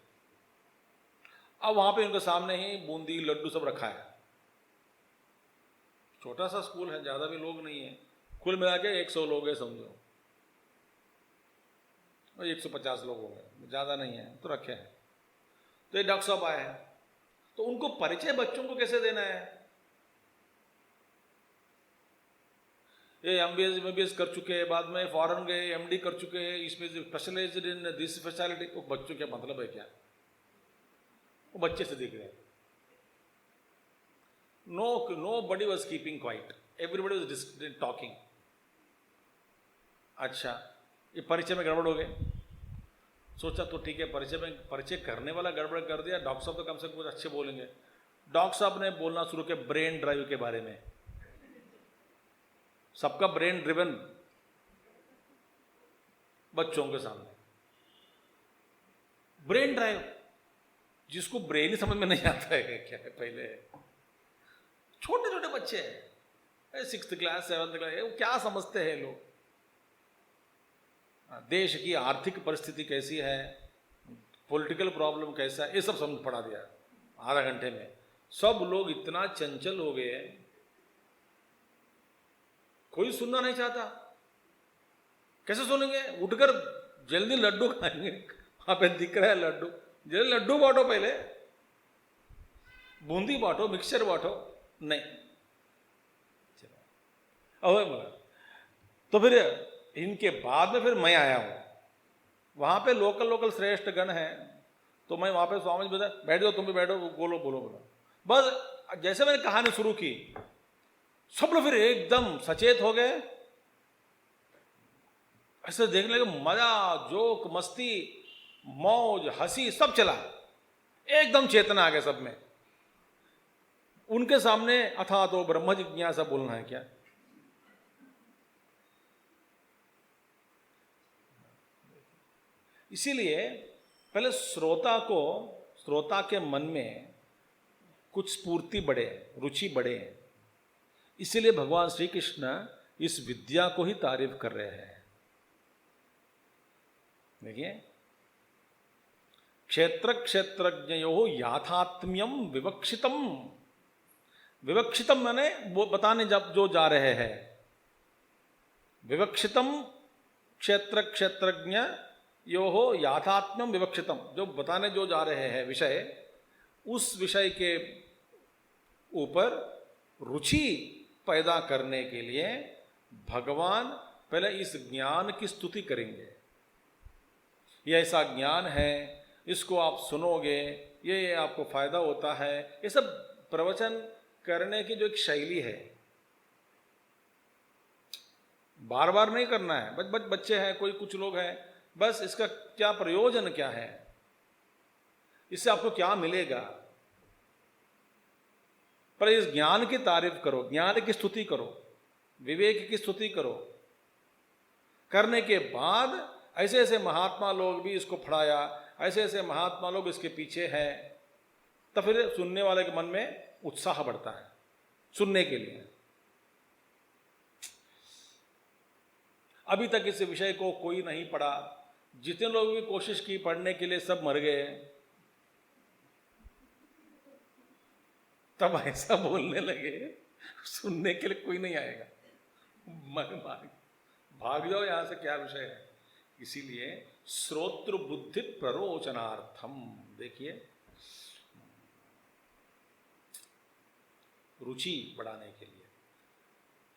अब वहां पे उनके सामने ही बूंदी लड्डू सब रखा है। छोटा सा स्कूल है, ज़्यादा भी लोग नहीं है, कुल मिला के 100 लोग है समझो, और 150 लोग हो गए, ज़्यादा नहीं है, तो रखे हैं। तो ये डॉक्टर साहब आए हैं, तो उनको परिचय बच्चों को कैसे देना है? ये MBS कर चुके हैं, बाद में फॉरेन गए, MD कर चुके हैं, इसमें स्पेशलाइज्ड इन दिस स्पेशलिटी, वो बच्चों क्या मतलब है क्या? वो बच्चे से दिख रहे हैं। Nobody was keeping quiet, everybody was talking. अच्छा, ये परिचय में गड़बड़ हो गए। सोचा तो ठीक है, परिचय करने वाला गड़बड़ कर दिया, डॉक्टर साहब तो कम से कम कुछ अच्छे बोलेंगे। डॉक्टर साहब ने बोलना शुरू किया ब्रेन ड्राइव के बारे में। सबका ब्रेन ड्रिवन बच्चों के सामने ब्रेन ड्राइव, जिसको ब्रेन ही समझ में नहीं आता है क्या है। पहले छोटे छोटे बच्चे हैं, 6th क्लास 7th क्लास, वो क्या समझते हैं लोग? देश की आर्थिक परिस्थिति कैसी है, पॉलिटिकल प्रॉब्लम कैसा है, ये सब समझ पड़ा दिया आधा घंटे में। सब लोग इतना चंचल हो गए, कोई सुनना नहीं चाहता। कैसे सुनेंगे? उठकर जल्दी लड्डू खाएंगे, वहां पे दिख रहा है लड्डू, जल्दी लड्डू बांटो, पहले बूंदी बांटो, मिक्सचर बांटो। नहीं, चलो बोला। तो फिर इनके बाद में फिर मैं आया हूं, वहां पे लोकल श्रेष्ठ गण है, तो मैं वहां पे स्वामी जी बता, बैठ जाओ, तुम भी बैठो, बोलो बोलो बोलो। बस जैसे मैंने कहानी शुरू की, सब लोग फिर एकदम सचेत हो गए, ऐसे देखने लगे, मजा, जोक, मस्ती, मौज, हंसी सब चला, एकदम चेतना आ गया सब में। उनके सामने अथा तो ब्रह्म जिज्ञासा बोलना है क्या? इसीलिए पहले श्रोता के मन में कुछ स्फूर्ति बढ़े, रुचि बढ़े। इसीलिए भगवान श्री कृष्ण इस विद्या को ही तारीफ कर रहे हैं। देखिए, क्षेत्र क्षेत्रज्ञयो याथात्म्यम विवक्षितम, विवक्षितम माने वो बताने जो जा रहे हैं, विवक्षितम क्षेत्र क्षेत्रज्ञ यो हो याथात्म्यम विवक्षितम, जो बताने जो जा रहे हैं विषय, उस विषय के ऊपर रुचि पैदा करने के लिए भगवान पहले इस ज्ञान की स्तुति करेंगे। ये ऐसा ज्ञान है, इसको आप सुनोगे, ये आपको फायदा होता है। ये सब प्रवचन करने की जो एक शैली है, बार बार नहीं करना है। बच्चे हैं, कोई कुछ लोग हैं, बस इसका क्या प्रयोजन क्या है, इससे आपको क्या मिलेगा, पर इस ज्ञान की तारीफ करो, ज्ञान की स्तुति करो, विवेक की स्तुति करो। करने के बाद ऐसे ऐसे महात्मा लोग भी इसको पढ़ाया, ऐसे ऐसे महात्मा लोग इसके पीछे हैं, तो फिर सुनने वाले के मन में उत्साह बढ़ता है सुनने के लिए। अभी तक इस विषय को कोई नहीं पढ़ा, जितने लोग भी कोशिश की पढ़ने के लिए सब मर गए। तब ऐसा बोलने लगे, सुनने के लिए कोई नहीं आएगा, भाग जाओ यहां से, क्या विषय है। इसीलिए श्रोत्र बुद्धि प्ररोचनार्थम, देखिए, रुचि बढ़ाने के लिए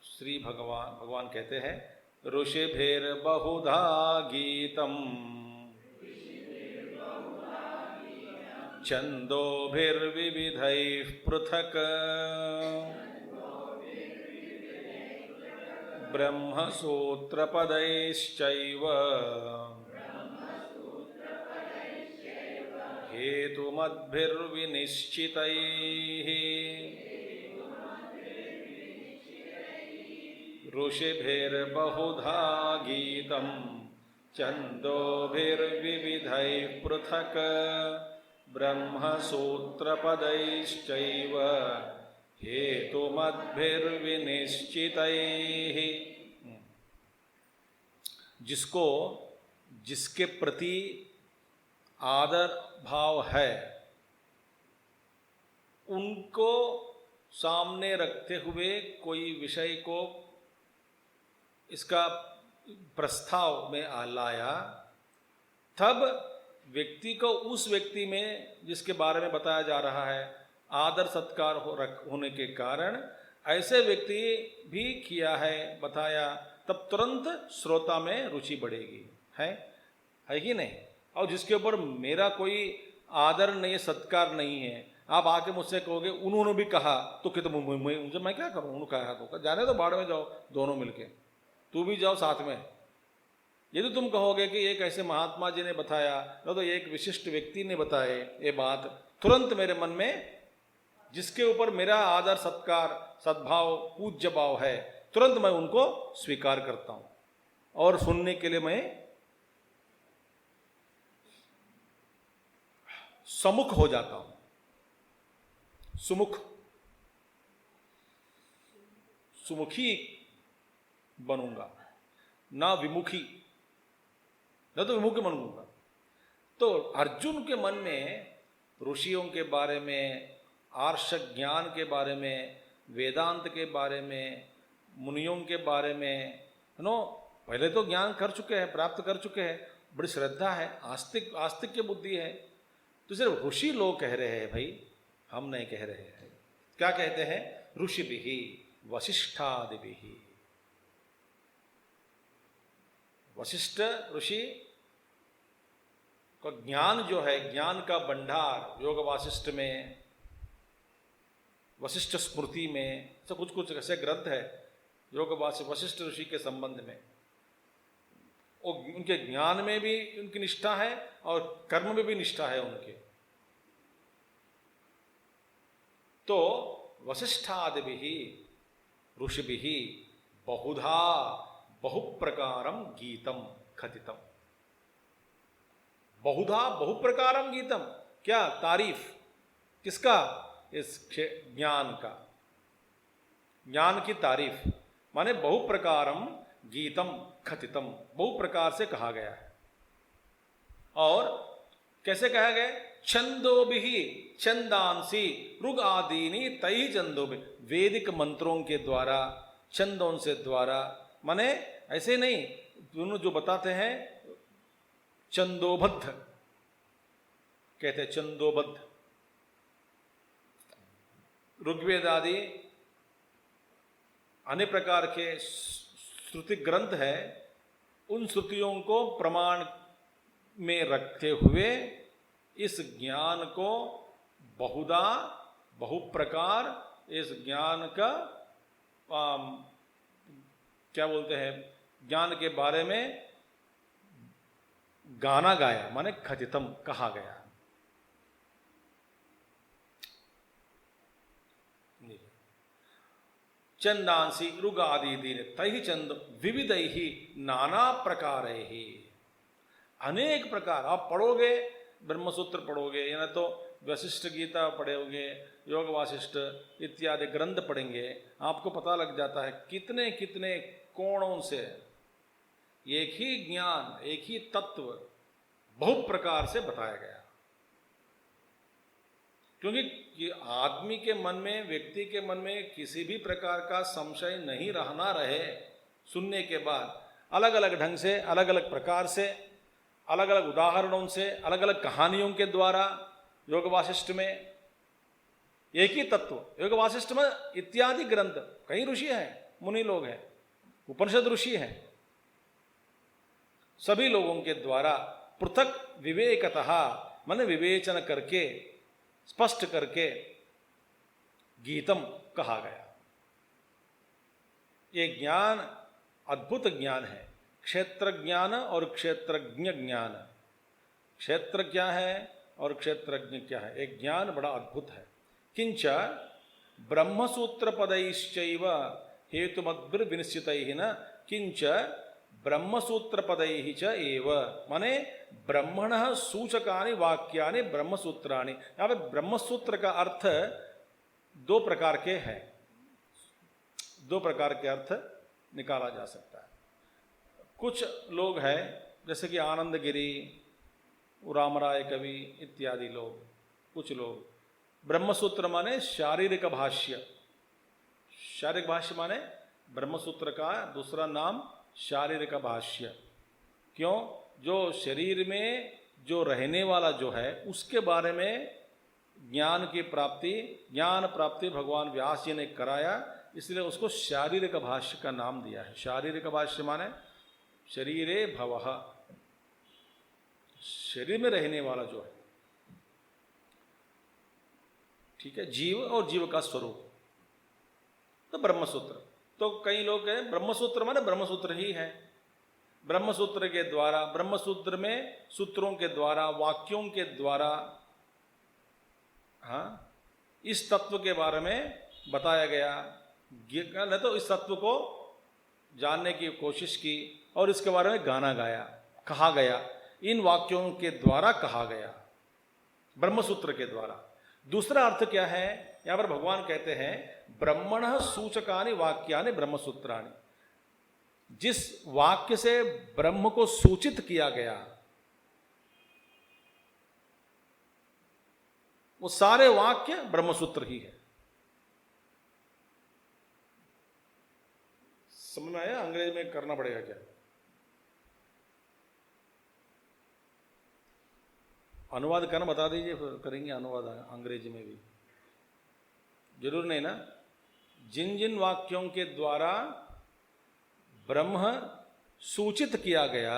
श्री भगवान कहते हैं, ऋषिभिर बहुधा गीतम छंदोभिर्विविधैः पृथक् ब्रह्मसूत्रपदैश्चैव हेतुमद्भिर्विनिश्चितैः ऋषिभिर्बहुधा गीतं छन्दोभिर्विविधैः पृथक् ब्रह्मसूत्रपदैश्चैव हेतुमद्भिर्विनिश्चितैः। जिसके प्रति आदर भाव है, उनको सामने रखते हुए कोई विषय को इसका प्रस्ताव में लाया, तब व्यक्ति को उस व्यक्ति में जिसके बारे में बताया जा रहा है आदर सत्कार होने के कारण ऐसे व्यक्ति भी किया है, बताया, तब तुरंत श्रोता में रुचि बढ़ेगी, है कि नहीं। और जिसके ऊपर मेरा कोई आदर नहीं है, सत्कार नहीं है, आप आके मुझसे कहोगे उन्होंने भी कहा, तो कि मुझे मैं क्या करूँ, उन्होंने कहा तो जाने तो बाढ़ में जाओ दोनों मिलके, तू भी जाओ साथ में। यदि तुम कहोगे कि एक ऐसे महात्मा जी ने बताया, तो एक विशिष्ट व्यक्ति ने बताए ये बात, तुरंत मेरे मन में जिसके ऊपर मेरा आदर सत्कार सद्भाव पूज्य भाव है, तुरंत मैं उनको स्वीकार करता हूं और सुनने के लिए मैं सम्मुख हो जाता हूं, सुमुखी बनूंगा, ना विमुखी, ना तो विमुखी बनूंगा। तो अर्जुन के मन में ऋषियों के बारे में, आर्ष ज्ञान के बारे में, वेदांत के बारे में, मुनियों के बारे में पहले तो ज्ञान कर चुके हैं, प्राप्त कर चुके हैं, बड़ी श्रद्धा है, आस्तिक की बुद्धि है। तो सिर्फ ऋषि लोग कह रहे हैं भाई, हम नहीं कह रहे हैं। क्या कहते हैं? ऋषिभिः वसिष्ठादिभिः। वशिष्ठ ऋषि का ज्ञान जो है, ज्ञान का भंडार योग वासिष्ठ में, वशिष्ठ स्मृति में, सब कुछ ऐसे ग्रंथ है योग वशिष्ठ ऋषि के संबंध में। और उनके ज्ञान में भी उनकी निष्ठा है और कर्म में भी निष्ठा है उनके। तो वसिष्ठादिभिः ऋषिभिः बहुधा बहुप्रकारम गीतम कथितम। बहुधा बहुप्रकारम गीतम, क्या तारीफ किसका? इस ज्ञान का, ज्ञान की तारीफ, माने बहुप्रकारम गीतम कथितम, बहु प्रकार से कहा गया है। और कैसे कहा गया? छंदोभिः छंदांसी ऋग आदीनि तैः छंदोभिः, वैदिक मंत्रों के द्वारा, छंदों से द्वारा, माने ऐसे नहीं, दोनों जो बताते हैं छंदोबद्ध कहते हैं, छंदोबद्ध। ऋग्वेद आदि अन्य प्रकार के श्रुति ग्रंथ है, उन श्रुतियों को प्रमाण में रखते हुए इस ज्ञान को बहुधा बहुप्रकार, इस ज्ञान का क्या बोलते हैं, ज्ञान के बारे में गाना गाया, माने कथितम कहा गया। चंदांसी ऋग आदि दीन तैः चंद विविधैः नाना प्रकारैः, अनेक प्रकार। आप पढ़ोगे, ब्रह्मसूत्र पढ़ोगे, या तो वशिष्ठ गीता पढ़ोगे, योग वासिष्ठ इत्यादि ग्रंथ पढ़ेंगे, आपको पता लग जाता है कितने कितने कोणों से एक ही ज्ञान, एक ही तत्व बहु प्रकार से बताया गया। क्योंकि आदमी के मन में, व्यक्ति के मन में किसी भी प्रकार का संशय नहीं रहना रहे, सुनने के बाद अलग अलग ढंग से, अलग अलग प्रकार से, अलग अलग उदाहरणों से, अलग अलग कहानियों के द्वारा योग वासिष्ठ में एक ही तत्व, योग वासिष्ठ में इत्यादि ग्रंथ, कई ऋषि हैं, मुनि लोग हैं, उपनिषद ऋषि हैं, सभी लोगों के द्वारा पृथक विवेकतः, माने विवेचन करके, स्पष्ट करके गीतम कहा गया। ये ज्ञान अद्भुत ज्ञान है, क्षेत्र ज्ञान और क्षेत्रज्ञ ज्ञान। क्षेत्र क्या है और क्षेत्रज्ञ क्या है? एक ज्ञान बड़ा अद्भुत है। किंच ब्रह्मसूत्र पदैश्चैव हेतुमद्भिर्विनिश्चितैः न किंच ब्रह्मसूत्र पदैः च एव, माने ब्रह्मणः सूचकानि वाक्यानि ब्रह्मसूत्राणि। यहाँ पे ब्रह्मसूत्र का अर्थ दो प्रकार के हैं, दो प्रकार के अर्थ निकाला जा सकता है। कुछ लोग हैं जैसे कि आनंदगिरी, रामराय कवि इत्यादि लोग, कुछ लोग ब्रह्मसूत्र माने शारीरिक भाष्य, शारीरिक भाष्य माने ब्रह्मसूत्र का दूसरा नाम शारीरिक भाष्य। क्यों? जो शरीर में जो रहने वाला जो है उसके बारे में ज्ञान प्राप्ति भगवान व्यास जी ने कराया, इसलिए उसको शारीरिक भाष्य का नाम दिया है। शारीरिक भाष्य माने शरीरे भवः, शरीर में रहने वाला जो है, ठीक है, जीव और जीव का स्वरूप, तो ब्रह्मसूत्र। तो कई लोग हैं ब्रह्मसूत्र माने ब्रह्मसूत्र ही है। ब्रह्मसूत्र के द्वारा, ब्रह्मसूत्र में सूत्रों के द्वारा, वाक्यों के द्वारा, हाँ, इस तत्व के बारे में बताया गया, नहीं तो इस तत्व को जानने की कोशिश की और इसके बारे में गाना गाया, कहा गया, इन वाक्यों के द्वारा कहा गया, ब्रह्मसूत्र के द्वारा। दूसरा अर्थ क्या है, यहां पर भगवान कहते हैं ब्रह्मणः सूचकानि वाक्यानि ब्रह्मसूत्राणि। जिस वाक्य से ब्रह्म को सूचित किया गया, वो सारे वाक्य ब्रह्मसूत्र ही है। समझ में आया? अंग्रेजी में करना पड़ेगा क्या? अनुवाद करना बता दीजिए, फिर करेंगे अनुवाद अंग्रेजी में भी। जरूर नहीं ना? जिन जिन वाक्यों के द्वारा ब्रह्म सूचित किया गया,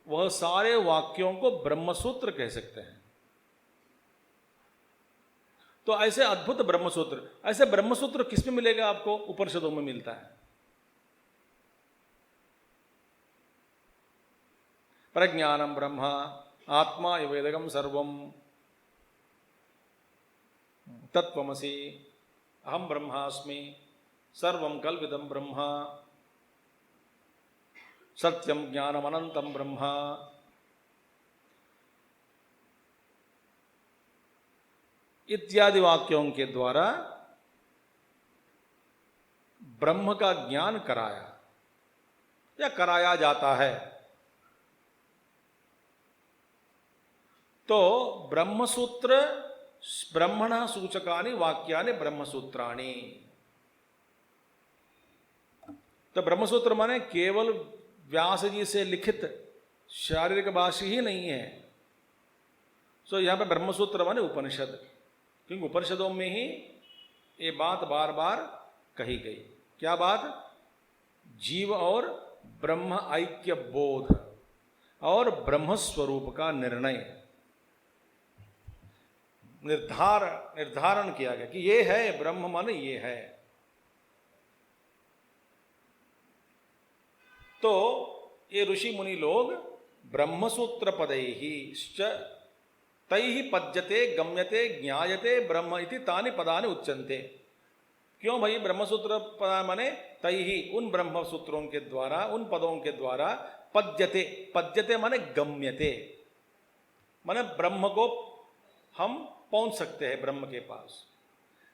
वह सारे वाक्यों को ब्रह्मसूत्र कह सकते हैं। तो ऐसे अद्भुत ब्रह्मसूत्र, ऐसे ब्रह्मसूत्र किस में मिलेगा आपको? उपनिषदों में मिलता है। प्रज्ञानम ब्रह्म आत्मा वेदगम सर्वम तत्वमसि अहम ब्रह्मास्मि सर्वं कल्पितं ब्रह्म सत्यम ज्ञानम अनंतम ब्रह्म, इत्यादि वाक्यों के द्वारा ब्रह्म का ज्ञान कराया या कराया जाता है। तो ब्रह्मसूत्र ब्रह्मणः सूचकानि वाक्यानि ब्रह्मसूत्राणि। तो ब्रह्मसूत्र माने केवल व्यास जी से लिखित शारीरिक भाष्य ही नहीं है। सो यहां पे ब्रह्मसूत्र माने उपनिषद, क्योंकि उपनिषदों में ही ये बात बार बार कही गई। क्या बात? जीव और ब्रह्म ऐक्य बोध और ब्रह्म स्वरूप का निर्णय, निर्धारण किया गया कि ये है ब्रह्म, माने ये है। तो ये ऋषि मुनि लोग ब्रह्मसूत्र पदैहि तैहि पद्यते गम्यते ज्ञायते ब्रह्म इति तानि पदानि उच्यन्ते। क्यों भाई? ब्रह्मसूत्र पद माने तैहि, उन ब्रह्म सूत्रों के द्वारा, उन पदों के द्वारा, पद्यते, पद्यते माने गम्यते, माने ब्रह्म को हम पहुंच सकते हैं, ब्रह्म के पास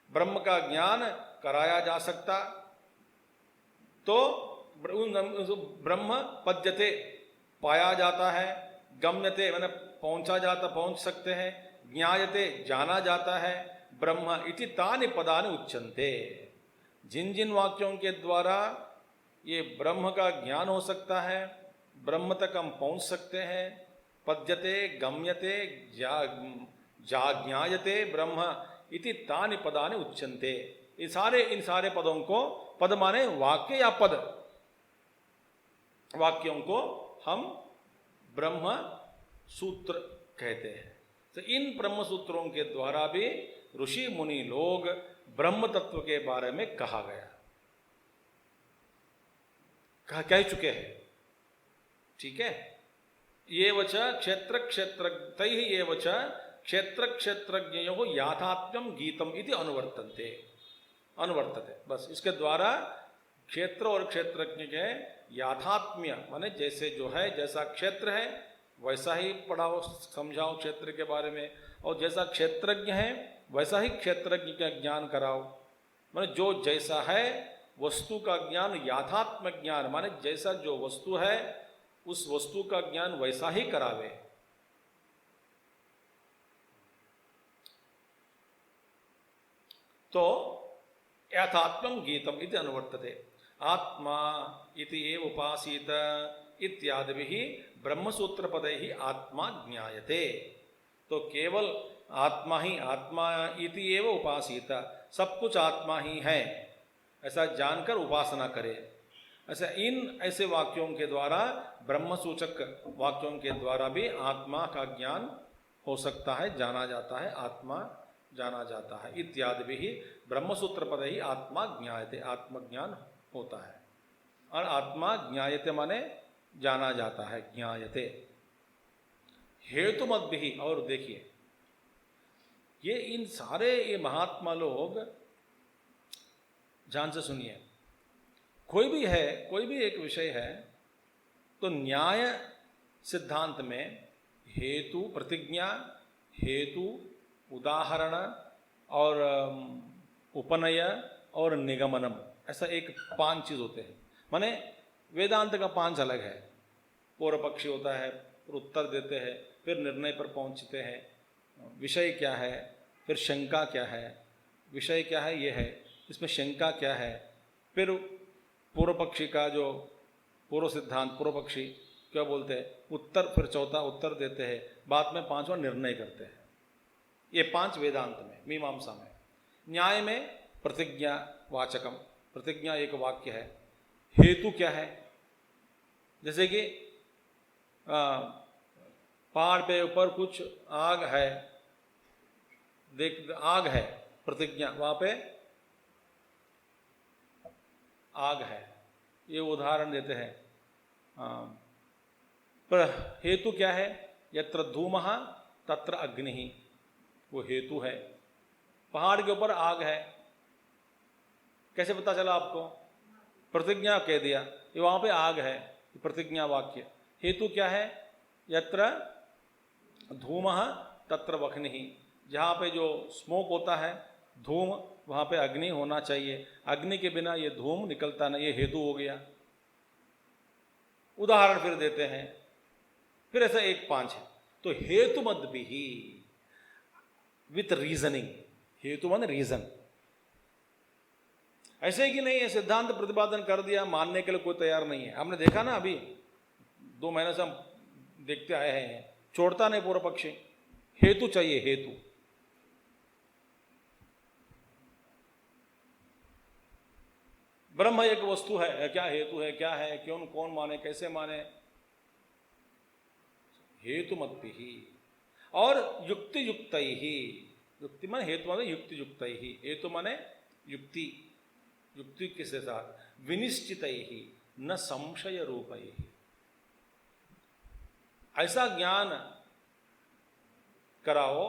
ब्रह्म का ज्ञान कराया जा सकता। तो ब्रह्म पद्यते पाया जाता है, गम्यते माने पहुंचा जाता, पहुंच सकते हैं, ज्ञायते जाना जाता है, ब्रह्म इति तानि पदानि उच्यन्ते। जिन जिन वाक्यों के द्वारा ये ब्रह्म का ज्ञान हो सकता है, ब्रह्म तक हम पहुंच सकते हैं, पद्यते गम्यते ज्ञायते ब्रह्म इति तानि पदानि उच्यन्ते। इन सारे पदों को, पद माने वाक्य या पद, वाक्यों को हम ब्रह्म सूत्र कहते हैं। तो इन ब्रह्म सूत्रों के द्वारा भी ऋषि मुनि लोग ब्रह्म तत्व के बारे में कहा गया, कह चुके हैं। ठीक है? ये वच क्षेत्र तैः ये वच क्षेत्र क्षेत्रज्ञयोः याथात्म्यम गीतम इति अनुवर्तते। बस इसके द्वारा क्षेत्र और क्षेत्रज्ञ के याथात्म्य माने जैसे जो है, जैसा क्षेत्र है वैसा ही पढ़ाओ, समझाओ क्षेत्र के बारे में, और जैसा क्षेत्रज्ञ है वैसा ही क्षेत्रज्ञ का ज्ञान कराओ। माने जो जैसा है वस्तु का ज्ञान, याथात्म ज्ञान माने जैसा जो वस्तु है उस वस्तु का ज्ञान वैसा ही करावे। तो यथात्मं गीतम इति अनुवर्तते। आत्मा इति एव उपासीत इत्यादिभिः ब्रह्मसूत्रपदैः आत्मा ज्ञायते। तो केवल आत्मा ही आत्मा इति एव उपासित, सब कुछ आत्मा ही है ऐसा जानकर उपासना करे। ऐसा इन ऐसे वाक्यों के द्वारा, ब्रह्मसूचक वाक्यों के द्वारा भी आत्मा का ज्ञान हो सकता है, जाना जाता है, आत्मा जाना जाता है। इत्यादि भी ब्रह्मसूत्र पद ही आत्मा ज्ञायते, आत्मज्ञान होता है। और आत्मा ज्ञायते माने जाना जाता है, ज्ञायते। हेतु मत भी, और देखिए ये इन सारे ये महात्मा लोग, ध्यान से सुनिए, कोई भी है, कोई भी एक विषय है तो न्याय सिद्धांत में हेतु प्रतिज्ञा, हेतु उदाहरण और उपनय और निगमनम, ऐसा एक 5 चीज होते हैं। माने वेदांत का 5 अलग है। पूर्व पक्षी होता है, फिर उत्तर देते हैं, फिर निर्णय पर पहुंचते हैं, विषय क्या है, फिर शंका क्या है, विषय क्या है ये है, इसमें शंका क्या है, फिर पूर्व पक्षी का जो पूर्व सिद्धांत, पूर्व पक्षी क्या बोलते हैं, उत्तर, फिर चौथा उत्तर देते हैं, बाद में 5वां निर्णय करते हैं। ये 5 वेदांत में, मीमांसा में। न्याय में प्रतिज्ञा वाचकम, प्रतिज्ञा एक वाक्य है। हेतु क्या है, जैसे कि पहाड़ पे ऊपर कुछ आग है, देख आग है, प्रतिज्ञा, वहां पे आग है, ये उदाहरण देते हैं। पर हेतु क्या है, यत्र धूमः तत्र अग्निः, वो हेतु है। पहाड़ के ऊपर आग है, कैसे पता चला आपको, प्रतिज्ञा कह दिया, ये वहां पे आग है, प्रतिज्ञा वाक्य। हेतु क्या है, यत्र धूमः तत्र वह्निः, जहाँ पे जो स्मोक होता है, धूम, वहाँ पे अग्नि होना चाहिए, अग्नि के बिना ये धूम निकलता नहीं, ये हेतु हो गया। उदाहरण फिर देते हैं, फिर ऐसा 1-5 है। तो हेतु मत भी ही विथ रीजनिंग, हेतु मान रीजन, ऐसे कि नहीं है सिद्धांत प्रतिपादन कर दिया, मानने के लिए कोई तैयार नहीं है। हमने देखा ना, अभी 2 महीने से हम देखते आए हैं, छोड़ता नहीं पूर्व पक्षी, हेतु चाहिए, हेतु। ब्रह्म एक वस्तु है, क्या हेतु है, क्या है, क्यों, कौन माने, कैसे माने, हेतु मत ही। और युक्ति युक्त ही, युक्ति माने हेतु माने युक्ति युक्त ही, हेतु माने युक्ति, युक्ति के साथ, विनिश्चित ही, न संशय रूप ही। ऐसा ज्ञान कराओ,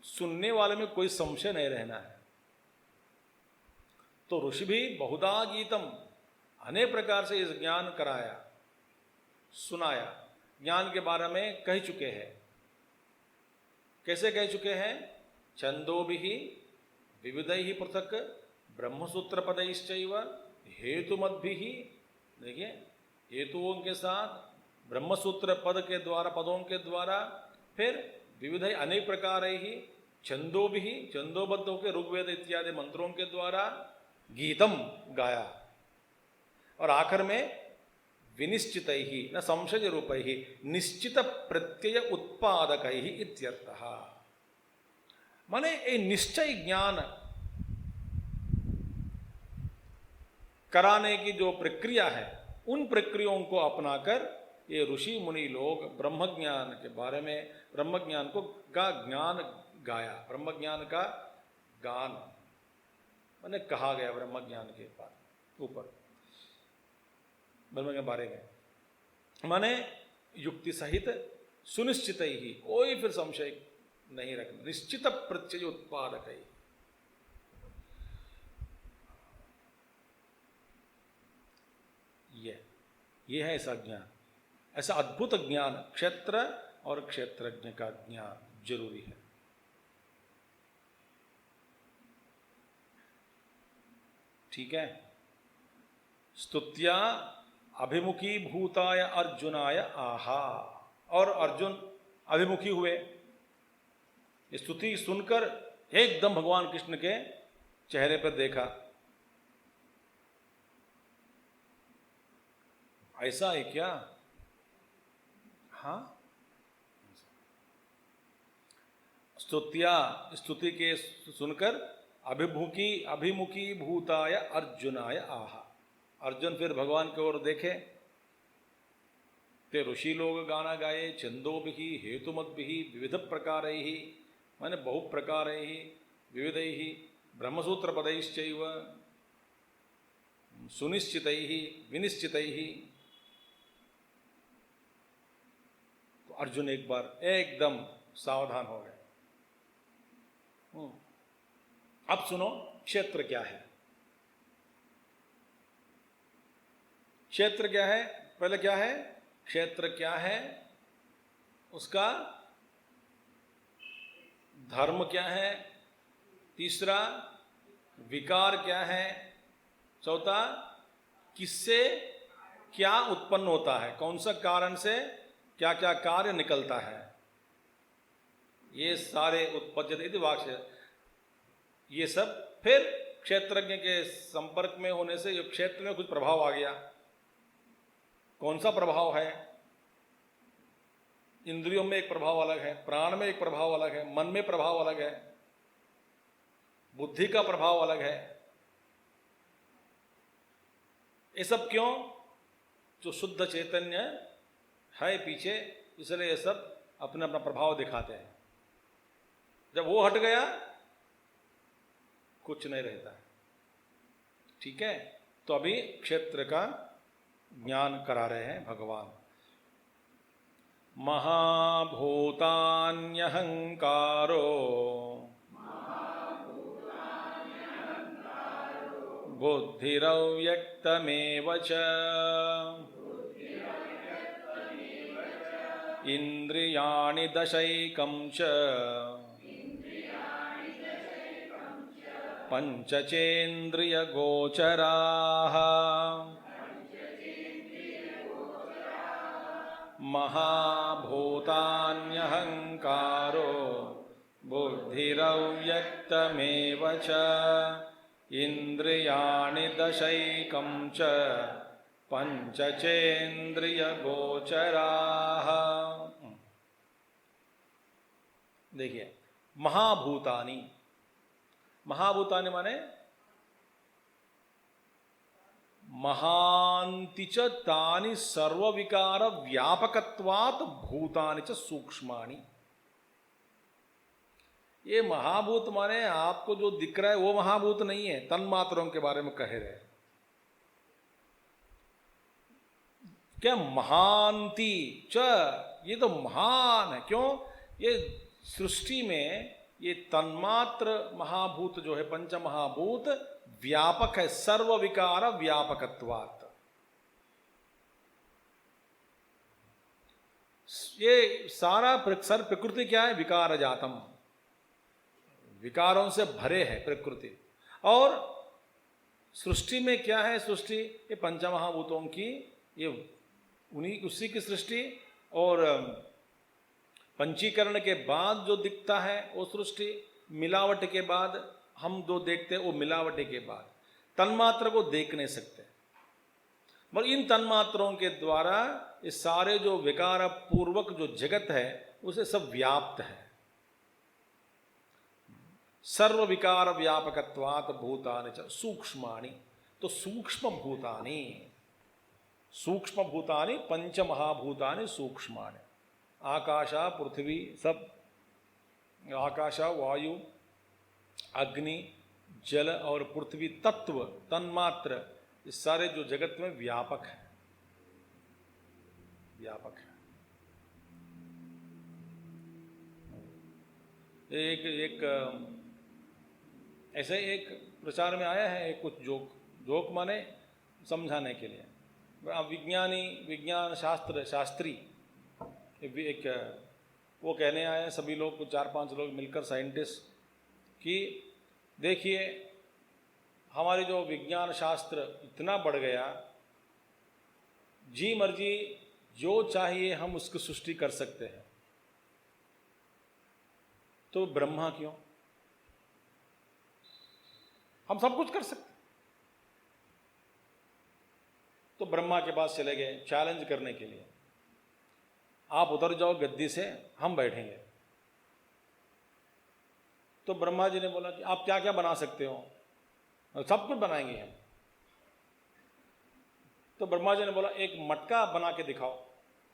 सुनने वाले में कोई संशय नहीं रहना है। तो ऋषि भी बहुधा गीतम, अनेक प्रकार से इस ज्ञान कराया, सुनाया, ज्ञान के बारे में कह चुके हैं। कैसे कह चुके हैं, छंदोभिः विविधैः पृथक ब्रह्मसूत्र पदैश्चैव हेतुमद्भिः, देखिए हेतुओं के साथ, ब्रह्मसूत्र पद के द्वारा, पदों के द्वारा, फिर विविध अनेक प्रकार ही, छंदोभिः, छंदोबद्ध होकर ऋग्वेद इत्यादि मंत्रों के द्वारा गीतम गाया, और आखिर में विनिश्चित ही, न संशय रूप ही, निश्चित प्रत्यय उत्पादक ही इत्यर्थः। माने ये निश्चय ज्ञान कराने की जो प्रक्रिया है, उन प्रक्रियाओं को अपनाकर ये ऋषि मुनि लोग ब्रह्मज्ञान के बारे में, ब्रह्मज्ञान को का ज्ञान गाया, ब्रह्मज्ञान का गान मैंने कहा गया, ब्रह्मज्ञान के ऊपर, ब्रह्म के बारे में, माने युक्ति सहित सुनिश्चित ही, कोई फिर संशय नहीं रखना, निश्चित प्रत्यय उत्पादक ही। ये है ऐसा ज्ञान, ऐसा अद्भुत ज्ञान, क्षेत्र और क्षेत्रज्ञ का ज्ञान जरूरी है। ठीक है। स्तुत्या अभिमुखी भूताय अर्जुनाय आहा, और अर्जुन अभिमुखी हुए, स्तुति सुनकर एकदम भगवान कृष्ण के चेहरे पर देखा। ऐसा है क्या? हाँ, स्तुति के सुनकर अभिमुखी भूताय अर्जुनाय आहा। अर्जुन फिर भगवान की ओर देखे, ते ऋषि लोग गाना गाए, छंदोभिः हेतुमद्भिः विविध प्रकारैः, माने बहु प्रकारैः विविधैः ब्रह्मसूत्रपदैश्चैव सुनिश्चितैः विनिश्चितैः। तो अर्जुन एक बार एकदम सावधान हो गए। अब सुनो क्षेत्र क्या है। क्षेत्र क्या है, पहले क्या है, क्षेत्र क्या है, उसका धर्म क्या है, तीसरा विकार क्या है, चौथा किससे क्या उत्पन्न होता है, कौन सा कारण से क्या क्या कार्य निकलता है, ये सारे उत्पद्यते वाक्य, ये सब फिर क्षेत्रज्ञ के संपर्क में होने से क्षेत्र में कुछ प्रभाव आ गया। कौन सा प्रभाव है, इंद्रियों में एक प्रभाव अलग है, प्राण में एक प्रभाव अलग है, मन में प्रभाव अलग है, बुद्धि का प्रभाव अलग है। ये सब क्यों, जो शुद्ध चैतन्य है पीछे, इसलिए ये सब अपना अपना प्रभाव दिखाते हैं। जब वो हट गया कुछ नहीं रहता है। ठीक है, तो अभी क्षेत्र का ज्ञान करा रहे हैं भगवान। महाभूतान्यहंकारो बुद्धिरव्यक्तमेव च इंद्रियाणि दशैकं च पंचचेन्द्रियगोचराः महाभूतान्यहंकारो बुद्धिरव्यक्तमेव च इंद्रियाणि दशैकं च पंचचेन्द्रियगोचराः। देखिए, महाभूतानि, महाभूतानि माने महांति च तानि सर्वविकार व्यापकत्वात् भूतानि च सूक्ष्माणि। ये महाभूत माने आपको जो दिख रहा है वो महाभूत नहीं है, तन्मात्रों के बारे में कह रहे हैं। क्या महांति च, ये तो महान है। क्यों, ये सृष्टि में ये तन्मात्र महाभूत जो है, पंच महाभूत व्यापक है, सर्व विकार व्यापकत्वात्। ये सारा प्रकृति क्या है, विकार जातम, विकारों से भरे है प्रकृति। और सृष्टि में क्या है, सृष्टि ये पंचमहाभूतों की, ये उसी की सृष्टि। और पंचीकरण के बाद जो दिखता है वो सृष्टि, मिलावट के बाद हम जो देखते हैं वो मिलावट के बाद, तन्मात्र को देख नहीं सकते। मगर इन तन्मात्रों के द्वारा ये सारे जो विकार पूर्वक जो जगत है उसे सब व्याप्त है। सर्व विकार व्यापकत्वात् भूतानि च सूक्ष्माणि। तो सूक्ष्म भूतानि, सूक्ष्म भूतानि पंच महाभूतानि सूक्ष्माणि। आकाशा पृथ्वी सब, आकाशा वायु अग्नि जल और पृथ्वी तत्व तन्मात्र, इस सारे जो जगत में व्यापक है, व्यापक है। एक ऐसे एक प्रचार में आया है कुछ जोक माने समझाने के लिए। विज्ञानी, विज्ञान शास्त्री एक वो कहने आए हैं सभी लोग, कुछ 4-5 लोग मिलकर, साइंटिस्ट, कि देखिए हमारी जो विज्ञान शास्त्र इतना बढ़ गया, जी मर्जी जो चाहिए हम उसकी सृष्टि कर सकते हैं, तो ब्रह्मा क्यों, हम सब कुछ कर सकते। तो ब्रह्मा के पास चले गए चैलेंज करने के लिए, आप उतर जाओ गद्दी से, हम बैठेंगे। तो ब्रह्मा जी ने बोला कि आप क्या क्या बना सकते हो? सब कुछ बनाएंगे हम। तो ब्रह्मा जी ने बोला एक मटका बना के दिखाओ।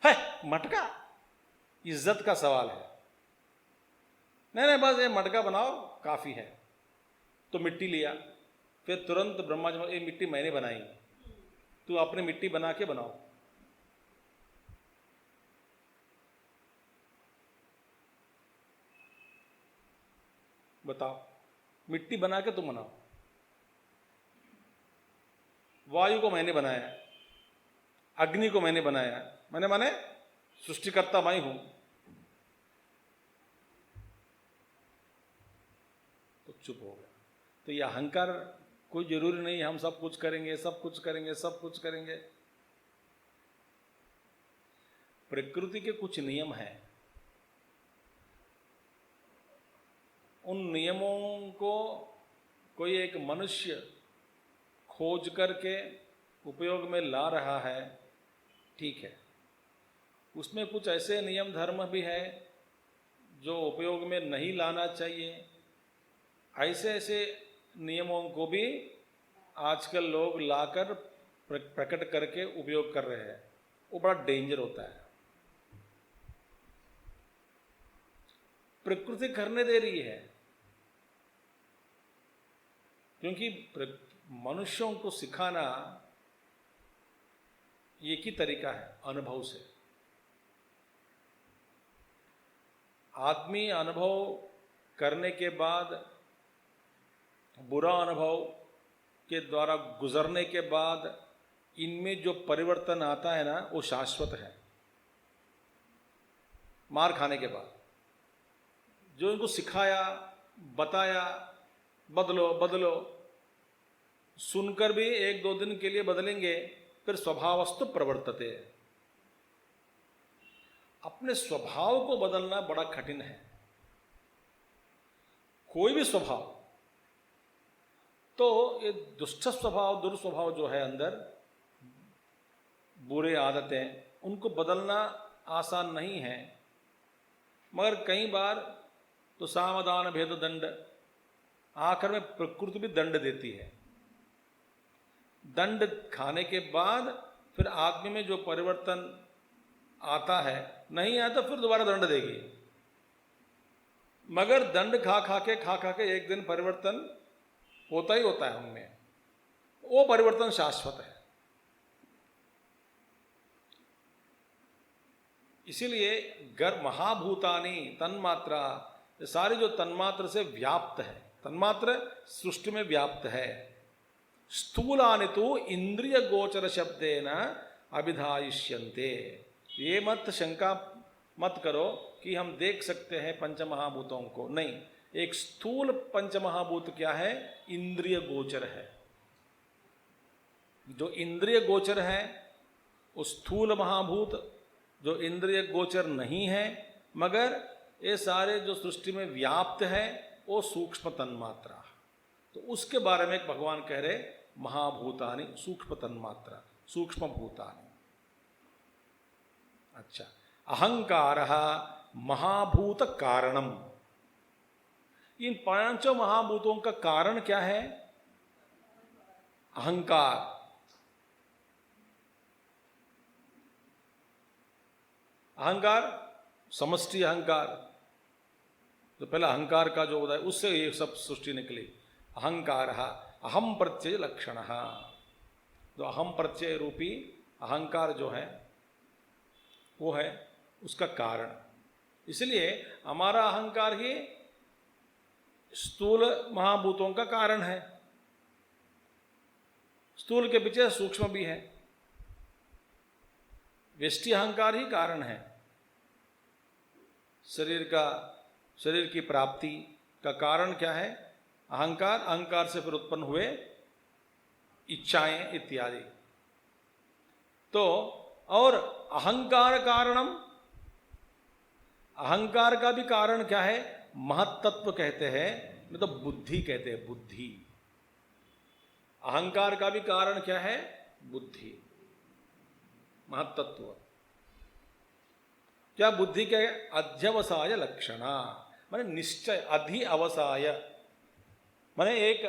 है मटका? इज्जत का सवाल है। नहीं नहीं, बस ये मटका बनाओ काफी है। तो मिट्टी लिया, फिर तुरंत ब्रह्मा जी ने, ये मिट्टी मैंने बनाई, तू अपनी मिट्टी बना के बनाओ। बताओ, मिट्टी बना के तुम बनाओ। वायु को मैंने बनाया, अग्नि को मैंने बनाया, मैंने माने सृष्टिकर्ता मैं हूं। तो चुप हो गया। तो यह अहंकार, कोई जरूरी नहीं हम सब कुछ करेंगे, सब कुछ करेंगे, सब कुछ करेंगे। प्रकृति के कुछ नियम हैं, उन नियमों को कोई एक मनुष्य खोज करके उपयोग में ला रहा है, ठीक है। उसमें कुछ ऐसे नियम धर्म भी है जो उपयोग में नहीं लाना चाहिए। ऐसे ऐसे नियमों को भी आजकल लोग लाकर प्रकट करके उपयोग कर रहे हैं। वो बड़ा डेंजर होता है। प्रकृति करने दे रही है, क्योंकि मनुष्यों को सिखाना एक ही तरीका है, अनुभव से। आदमी अनुभव करने के बाद, बुरा अनुभव के द्वारा गुजरने के बाद इनमें जो परिवर्तन आता है ना, वो शाश्वत है। मार खाने के बाद जो इनको सिखाया, बताया, बदलो बदलो, सुनकर भी एक दो दिन के लिए बदलेंगे, फिर स्वभावस्तु प्रवर्तते। अपने स्वभाव को बदलना बड़ा कठिन है। कोई भी स्वभाव, तो ये दुष्ट स्वभाव, दुर्स्वभाव जो है अंदर, बुरे आदतें, उनको बदलना आसान नहीं है। मगर कई बार तो सावधान भेद दंड, आखिर में प्रकृति भी दंड देती है। दंड खाने के बाद फिर आदमी में जो परिवर्तन आता है, नहीं आया तो फिर दोबारा दंड देगी। मगर दंड खा खा के एक दिन परिवर्तन होता ही होता है उनमें। वो परिवर्तन शाश्वत है। इसीलिए महाभूतानि तन्मात्रा, सारी जो तन्मात्र से व्याप्त है, तन्मात्र सृष्टि में व्याप्त है। स्थूलानि तो इंद्रिय गोचर शब्देन अभिधायिष्यन्ते। ये मत शंका मत करो कि हम देख सकते हैं पंचमहाभूतों को, नहीं। एक स्थूल पंचमहाभूत क्या है? इंद्रिय गोचर है। जो इंद्रिय गोचर है वो स्थूल महाभूत, जो इंद्रिय गोचर नहीं है मगर ये सारे जो सृष्टि में व्याप्त है, वो सूक्ष्म तन्मात्रा। तो उसके बारे में भगवान कह रहे महाभूतानि सूक्ष्म तन्मात्रा, सूक्ष्म भूतानि। अच्छा, अहंकारः महाभूत कारणम। इन पांचों महाभूतों का कारण क्या है? अहंकार। अहंकार, समष्टि अहंकार। तो पहला अहंकार का जो होता है, उससे ये सब सृष्टि निकली। अहंकारः अहम प्रत्यय लक्षणः। जो अहम प्रत्यय रूपी अहंकार जो है वो है उसका कारण। इसलिए हमारा अहंकार ही स्थूल महाभूतों का कारण है। स्थूल के पीछे सूक्ष्म भी है। व्यष्टि अहंकार ही कारण है। शरीर की प्राप्ति का कारण क्या है? अहंकार। अहंकार से फिर उत्पन्न हुए इच्छाएं इत्यादि। तो और अहंकार कारणम, अहंकार का भी कारण क्या है? महत्तत्व कहते हैं, नहीं तो बुद्धि कहते हैं, बुद्धि। अहंकार का भी कारण क्या है? बुद्धि, महत्तत्व। क्या बुद्धि के अध्यवसाय लक्षणा, माने निश्चय, अधि अवसाय माने एक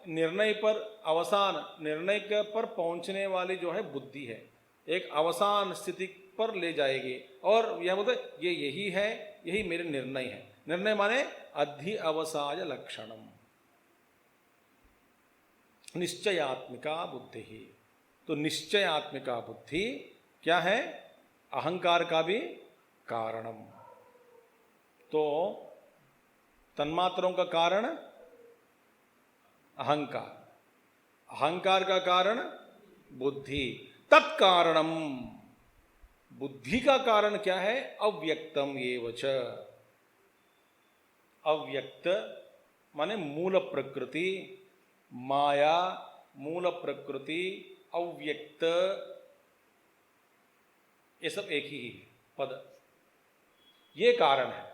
निर्णय पर अवसान, निर्णय के पर पहुंचने वाली जो है बुद्धि है, एक अवसान स्थिति पर ले जाएगी। और यह बोलते ये यही है, यही मेरे निर्णय है। निर्णय माने अधि अवसाय लक्षणम, निश्चयात्मिका बुद्धि ही। तो निश्चयात्मिका बुद्धि क्या है? अहंकार का भी कारणम। तो तन्मात्रों का कारण अहंकार, अहंकार का कारण बुद्धि, तत्कारणम। बुद्धि का कारण क्या है? अव्यक्तम एव च। अव्यक्त माने मूल प्रकृति, माया मूल प्रकृति, अव्यक्त, ये सब एक ही पद, ये कारण है।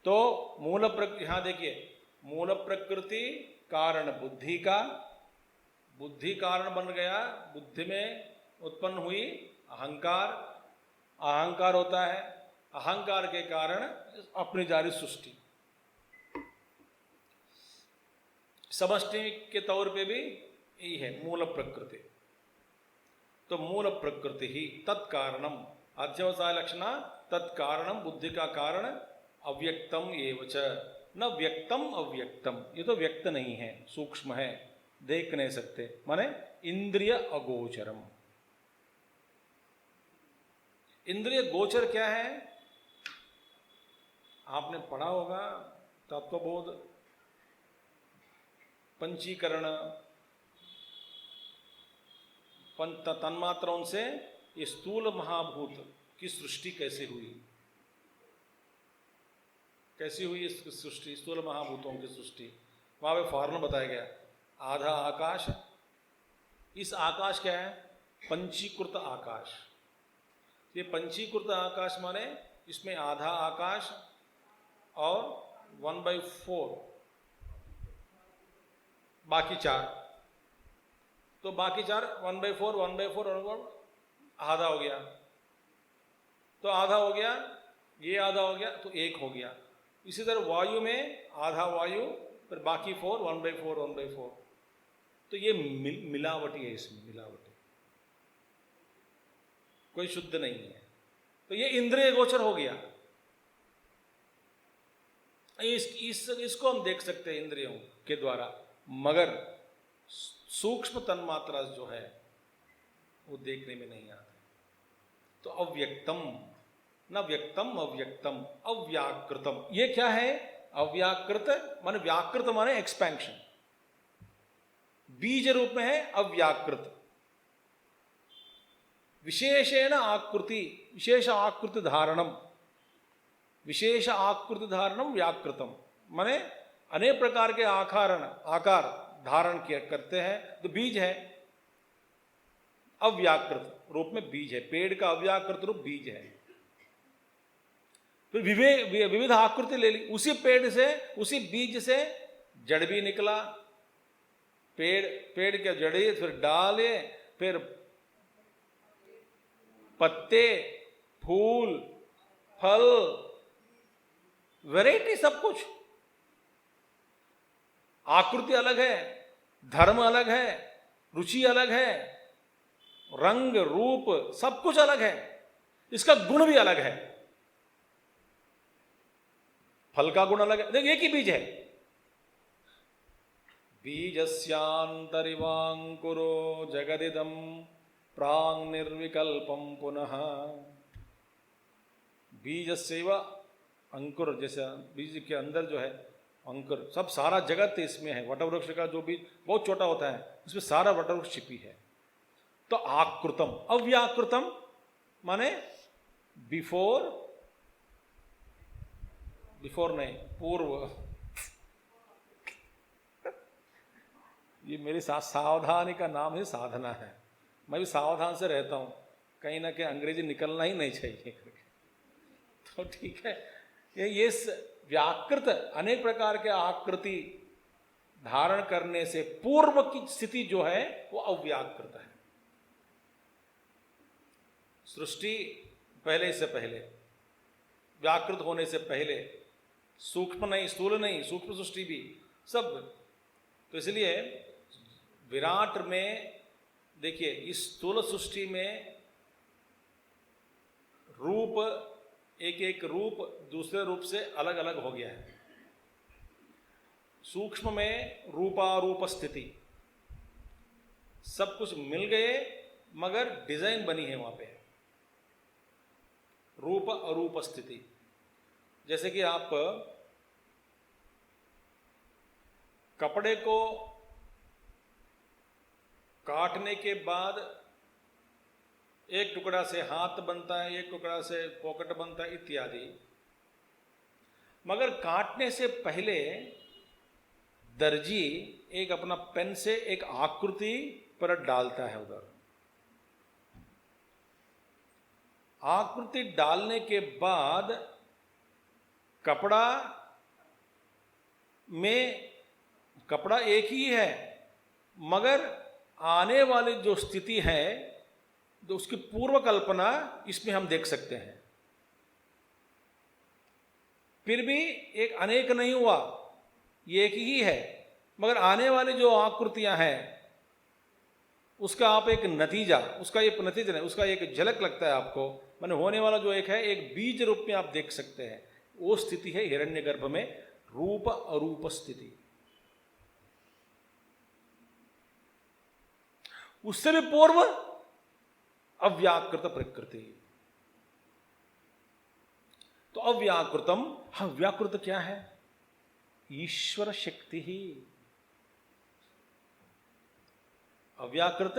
तो मूल प्रकृति, यहां देखिए, मूल प्रकृति कारण बुद्धि का, बुद्धि कारण बन गया, बुद्धि में उत्पन्न हुई अहंकार, अहंकार होता है, अहंकार के कारण अपनी जारी सृष्टि, समष्टि के तौर पे भी यही है मूल प्रकृति। तो मूल प्रकृति ही तत्कारणम, अध्यवसाय लक्षणा तत्कारणम, बुद्धि का कारण अव्यक्तम एव च। न व्यक्तम अव्यक्तम, ये तो व्यक्त नहीं है, सूक्ष्म है, देख नहीं सकते, माने इंद्रिय अगोचरम। इंद्रिय गोचर क्या है? आपने पढ़ा होगा तत्वबोध, पंचीकरण, तन्मात्राओं से ये स्थूल महाभूत की सृष्टि कैसे हुई, कैसी हुई इसकी सृष्टि, स्थूल महाभूतों की सृष्टि। वहां पे फॉर्मूला बताया गया, आधा आकाश, इस आकाश क्या है? पंचीकृत आकाश। ये पंचीकृत आकाश माने इसमें आधा आकाश और 1/4 बाकी 4, तो बाकी 4 1/4 1/4 आधा हो गया, तो आधा हो गया, ये आधा हो गया, तो 1 हो गया। इसी तरह वायु में आधा वायु, फिर बाकी 4 1/4 1/4, तो ये मिलावटी है, इसमें मिलावटी, कोई शुद्ध नहीं है। तो ये इंद्रिय गोचर हो गया। इसको हम देख सकते हैं इंद्रियों के द्वारा, मगर सूक्ष्म तन्मात्रा जो है वो देखने में नहीं आते। तो अव्यक्तम, न व्यक्तम अव्यक्तम, अव्याकृतम, ये क्या है? अव्याकृत माने, व्याकृत माने एक्सपेंशन, बीज रूप में है अव्याकृत। विशेषेण आकृति, विशेष आकृति धारणम, विशेष आकृति धारणम व्याकृतम, माने अनेक प्रकार के आकार धारण करते हैं, तो बीज है, अव्याकृत रूप में बीज है, पेड़ का अव्याकृत रूप बीज है। फिर विविध आकृति ले ली, उसी पेड़ से, उसी बीज से जड़ भी निकला, पेड़ के जड़े, फिर डाले, फिर पत्ते, फूल, फल, वैरायटी, सब कुछ। आकृति अलग है, धर्म अलग है, रुचि अलग है, रंग रूप सब कुछ अलग है, इसका गुण भी अलग है। फल का गुण अलग है, देखिए एक ही बीज है। बीजस्यान्तरिवांकुरो जगदिदं प्रांग निर्विकल्पम पुनः। बीजस्यैव अंकुर, जैसे बीज के अंदर जो है अंकुर, सब सारा जगत इसमें है। वटवृक्ष का जो बीज बहुत छोटा होता है, उसमें सारा वटवृक्ष छिपी है। तो आकृतम, अव्याकृतम माने बिफोर नहीं, पूर्व। ये मेरी सावधानी का नाम है, साधना है। मैं भी सावधान से रहता हूं, कहीं ना कहीं अंग्रेजी निकलना ही नहीं चाहिए। तो ठीक है, ये व्याकृत, अनेक प्रकार के आकृति धारण करने से पूर्व की स्थिति जो है वो अव्याकृत है। सृष्टि पहले से पहले, व्याकृत होने से पहले सूक्ष्म नहीं, स्थूल नहीं, सूक्ष्म सृष्टि भी सब। तो इसलिए विराट में देखिए, इस स्थूल सृष्टि में रूप, एक एक रूप दूसरे रूप से अलग अलग हो गया है। सूक्ष्म में रूपारूप स्थिति, सब कुछ मिल गए मगर डिजाइन बनी है वहां पे, रूप अरूप स्थिति। जैसे कि आप कपड़े को काटने के बाद एक टुकड़ा से हाथ बनता है, एक टुकड़ा से पॉकेट बनता है इत्यादि, मगर काटने से पहले दर्जी एक अपना पेन से एक आकृति पर डालता है। उधर आकृति डालने के बाद कपड़ा में, कपड़ा एक ही है मगर आने वाली जो स्थिति है, तो उसकी पूर्व कल्पना इसमें हम देख सकते हैं। फिर भी एक अनेक नहीं हुआ, ये एक ही है, मगर आने वाली जो आकृतियां हैं उसका आप एक नतीजा, उसका एक नतीजा नहीं, उसका एक झलक लगता है आपको, माने होने वाला जो एक है, एक बीज रूप में आप देख सकते हैं। वो स्थिति है हिरण्यगर्भ में रूप अरूप स्थिति। उससे भी पूर्व अव्याकृत प्रकृति। तो अव्याकृतम, अव्याकृत क्या है? ईश्वर शक्ति ही। अव्याकृत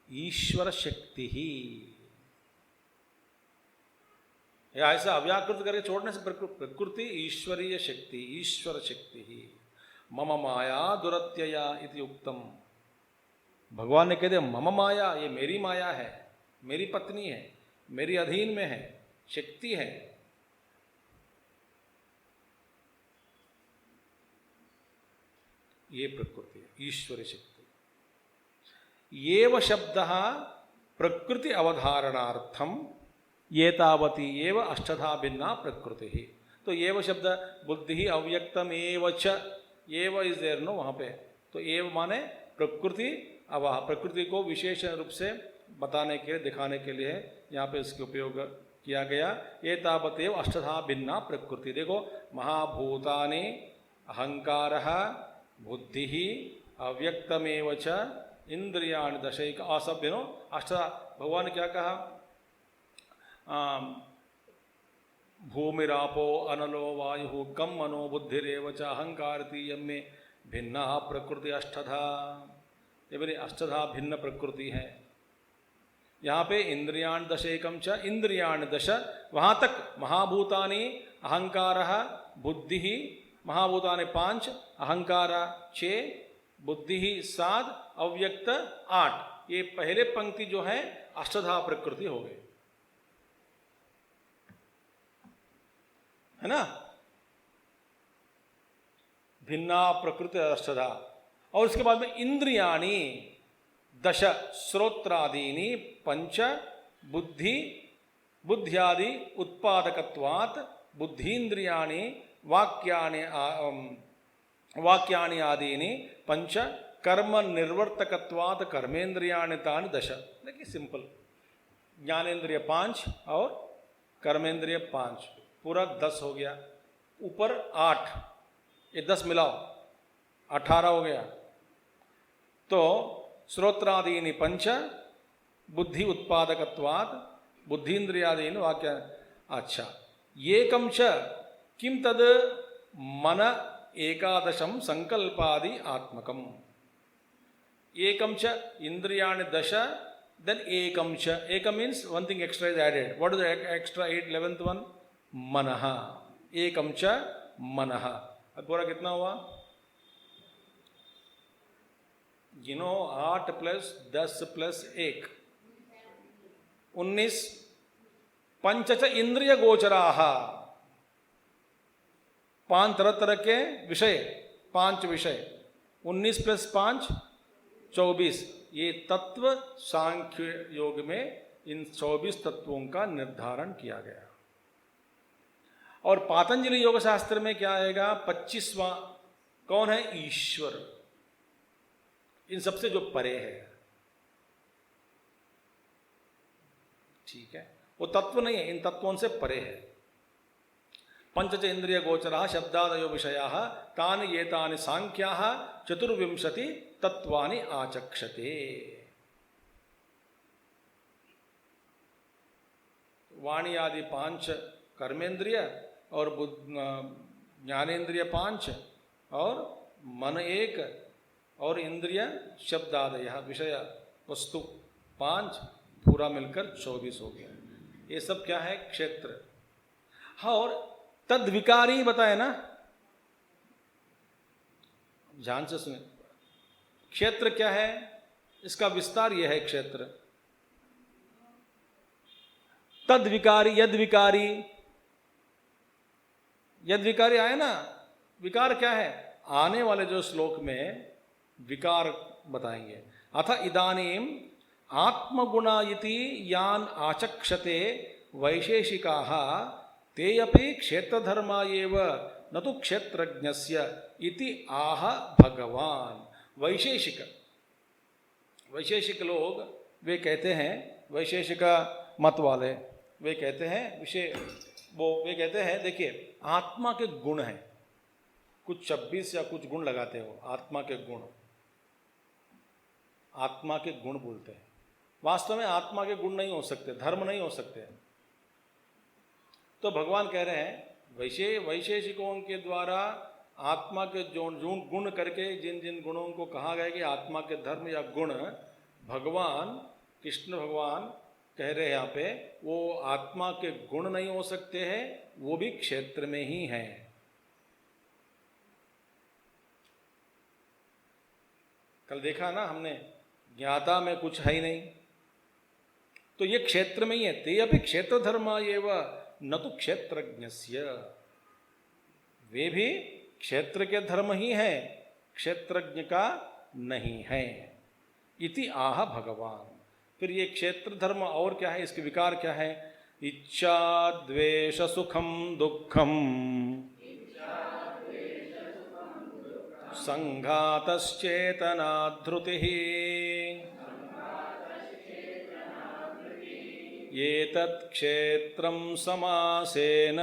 ईश्वर शक्ति ही। ऐसा अव्याकृत करके छोड़ने से प्रकृति ईश्वरीय शक्ति, ईश्वर शक्ति ही। मम माया दुरत्यया इति उक्तम। भगवान ने कह दिया मम माया, ये मेरी माया है, मेरी पत्नी है, मेरी अधीन में है, शक्ति है। ये प्रकृति है, ईश्वरी शक्ति। येव शब्दः प्रकृति अवधारणार्थम एतावती एव अष्टधा भिन्ना प्रकृति ही। तो एव शब्द बुद्धि अव्यक्तम एव च, एव इज देयर नो वहां पे। तो एव माने प्रकृति, अवह प्रकृति को विशेष रूप से बताने के, दिखाने के लिए यहाँ पे इसके उपयोग किया गया। एतावत एव अष्टधा भिन्ना प्रकृति। देखो, महाभूतानि अहंकारः बुद्धि अव्यक्तमेव च इंद्रियाणि दशैक असभ्य नो अष्ट। भगवान ने क्या कहा? भूमिरापो अनलो वायु कम मनो बुद्धिरेव च अहंकारती यम्मे भिन्ना प्रकृति अष्टधा। ये मेरी अष्टधा भिन्न प्रकृति है। यहाँ पे इंद्रियाण दशैकम च इंद्रियाण दश, वहाँ तक महाभूतानि अहंकारः बुद्धि, महाभूतानि 5, अहंकार 6, बुद्धि 7, अव्यक्त 8। ये पहले पंक्ति जो है अष्टधा प्रकृति हो गई, है ना? भिन्ना प्रकृति अष्टधा। और उसके बाद में इंद्रियाणि दश, श्रोत्रादीनि 5, बुद्धि बुद्ध्यादि उत्पादकत्वात् बुद्धीन्द्रियाणि वाक्यानि आदीनि 5, कर्म निर्वर्तकत्वात् कर्मेंद्रियाणि तानि 10। देखिए सिंपल, ज्ञानेन्द्रिय 5 और कर्मेंद्रिय 5, पूरा 10 हो गया। ऊपर 8, ये 10 मिलाओ 18 हो गया। तो श्रोत्रादीनि 5, बुद्धि उत्पादकत्वात् बुद्धीन्द्रियादीनि वाक्य। अच्छा, एकं च किं तद मन एकादशम संकल्पादि आत्मकम। एकम च इंद्रियाणि 10, then एकम च, एकम means one thing extra is added. What is the extra 11th one? मनः। एकम च मनः। अब पूरा कितना हुआ? 8 + 10 + 1 19। पंच च इंद्रिय गोचराः, 5 तरह तरह के विषय, 5 विषय। 19 + 5 24। ये तत्व सांख्य योग में इन 24 तत्वों का निर्धारण किया गया। और पातंजलि योग शास्त्र में क्या आएगा? 25वां कौन है? ईश्वर, इन सबसे जो परे है। ठीक है, वो तत्व नहीं है, इन तत्वों से परे है। पंचच इंद्रिय गोचरा शब्दादयो विषया तानि एतानि सांख्याः चतुर्विंशति तत्वानि आचक्षते। वाणी आदि 5 कर्मेंद्रिय और ज्ञानेन्द्रिय 5 और मन 1 और इंद्रिय शब्दादय विषय वस्तु 5 पूरा मिलकर 24 हो गया। ये सब क्या है? क्षेत्र। हाँ, और तद विकारी बताए ना, ध्यान से सुने। क्षेत्र क्या है? इसका विस्तार यह है क्षेत्र। तद विकारी, यद विकारी, यद विकारी आए ना, विकार क्या है? आने वाले जो श्लोक में विकार बताएंगे। अथ इदानीम आत्मगुणा इति यान आचक्षते वैशेषिकाः ते अपि क्षेत्रधर्मा एव न तो क्षेत्रज्ञस्य इति आह भगवान। वैशेषिक, वैशेषिक लोग वे कहते हैं, वैशेषिक मत वाले वे कहते हैं वे कहते हैं, देखिए आत्मा के गुण हैं कुछ 26 या कुछ गुण लगाते हो, आत्मा के गुण, आत्मा के गुण बोलते हैं। वास्तव में आत्मा के गुण नहीं हो सकते, धर्म नहीं हो सकते। तो भगवान कह रहे हैं वैशेषिकों के द्वारा आत्मा के जो गुण करके जिन जिन गुणों को कहा गया कि आत्मा के धर्म या गुण, भगवान कृष्ण भगवान कह रहे हैं यहाँ पे, वो आत्मा के गुण नहीं हो सकते हैं, वो भी क्षेत्र में ही हैं। कल देखा ना हमने, ज्ञाता में कुछ है ही नहीं, तो ये क्षेत्र में ही है। ते अपि क्षेत्र धर्मा एव न तो क्षेत्रज्ञस्य, वे भी क्षेत्र के धर्म ही हैं, क्षेत्रज्ञ का नहीं है। इति आह भगवान। फिर ये क्षेत्र धर्म और क्या है, इसके विकार क्या है? इच्छा द्वेष सुखम दुखम संघातश्चेतना धृतिः एतत् क्षेत्रं समासेन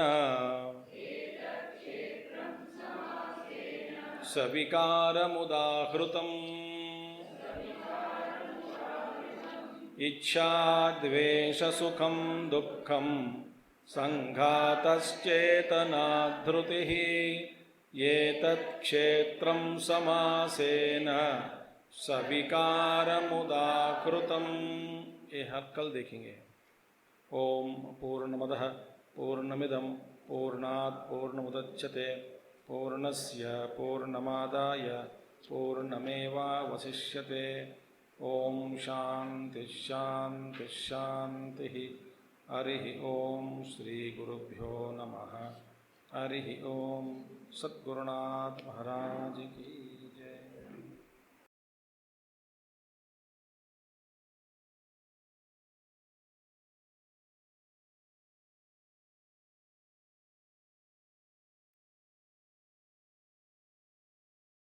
सविकारमुदाहृतम्। इच्छा द्वेष सुखम दुखम संघातश्चेतना धृतिः एतत् क्षेत्रं समासेन सविकारमुदाहृतम्। ये हर कल देखेंगे। ओम पूर्णमदः पूर्णमिदं पूर्णात् पूर्णमुदच्यते पूर्णस्य पूर्णमादाय पूर्णमेवावशिष्यते। ओम शांति शांति शांति। हरि ओम श्री गुरुभ्यो नमः। हरि ओम। सद्गुरुनाथ महाराज की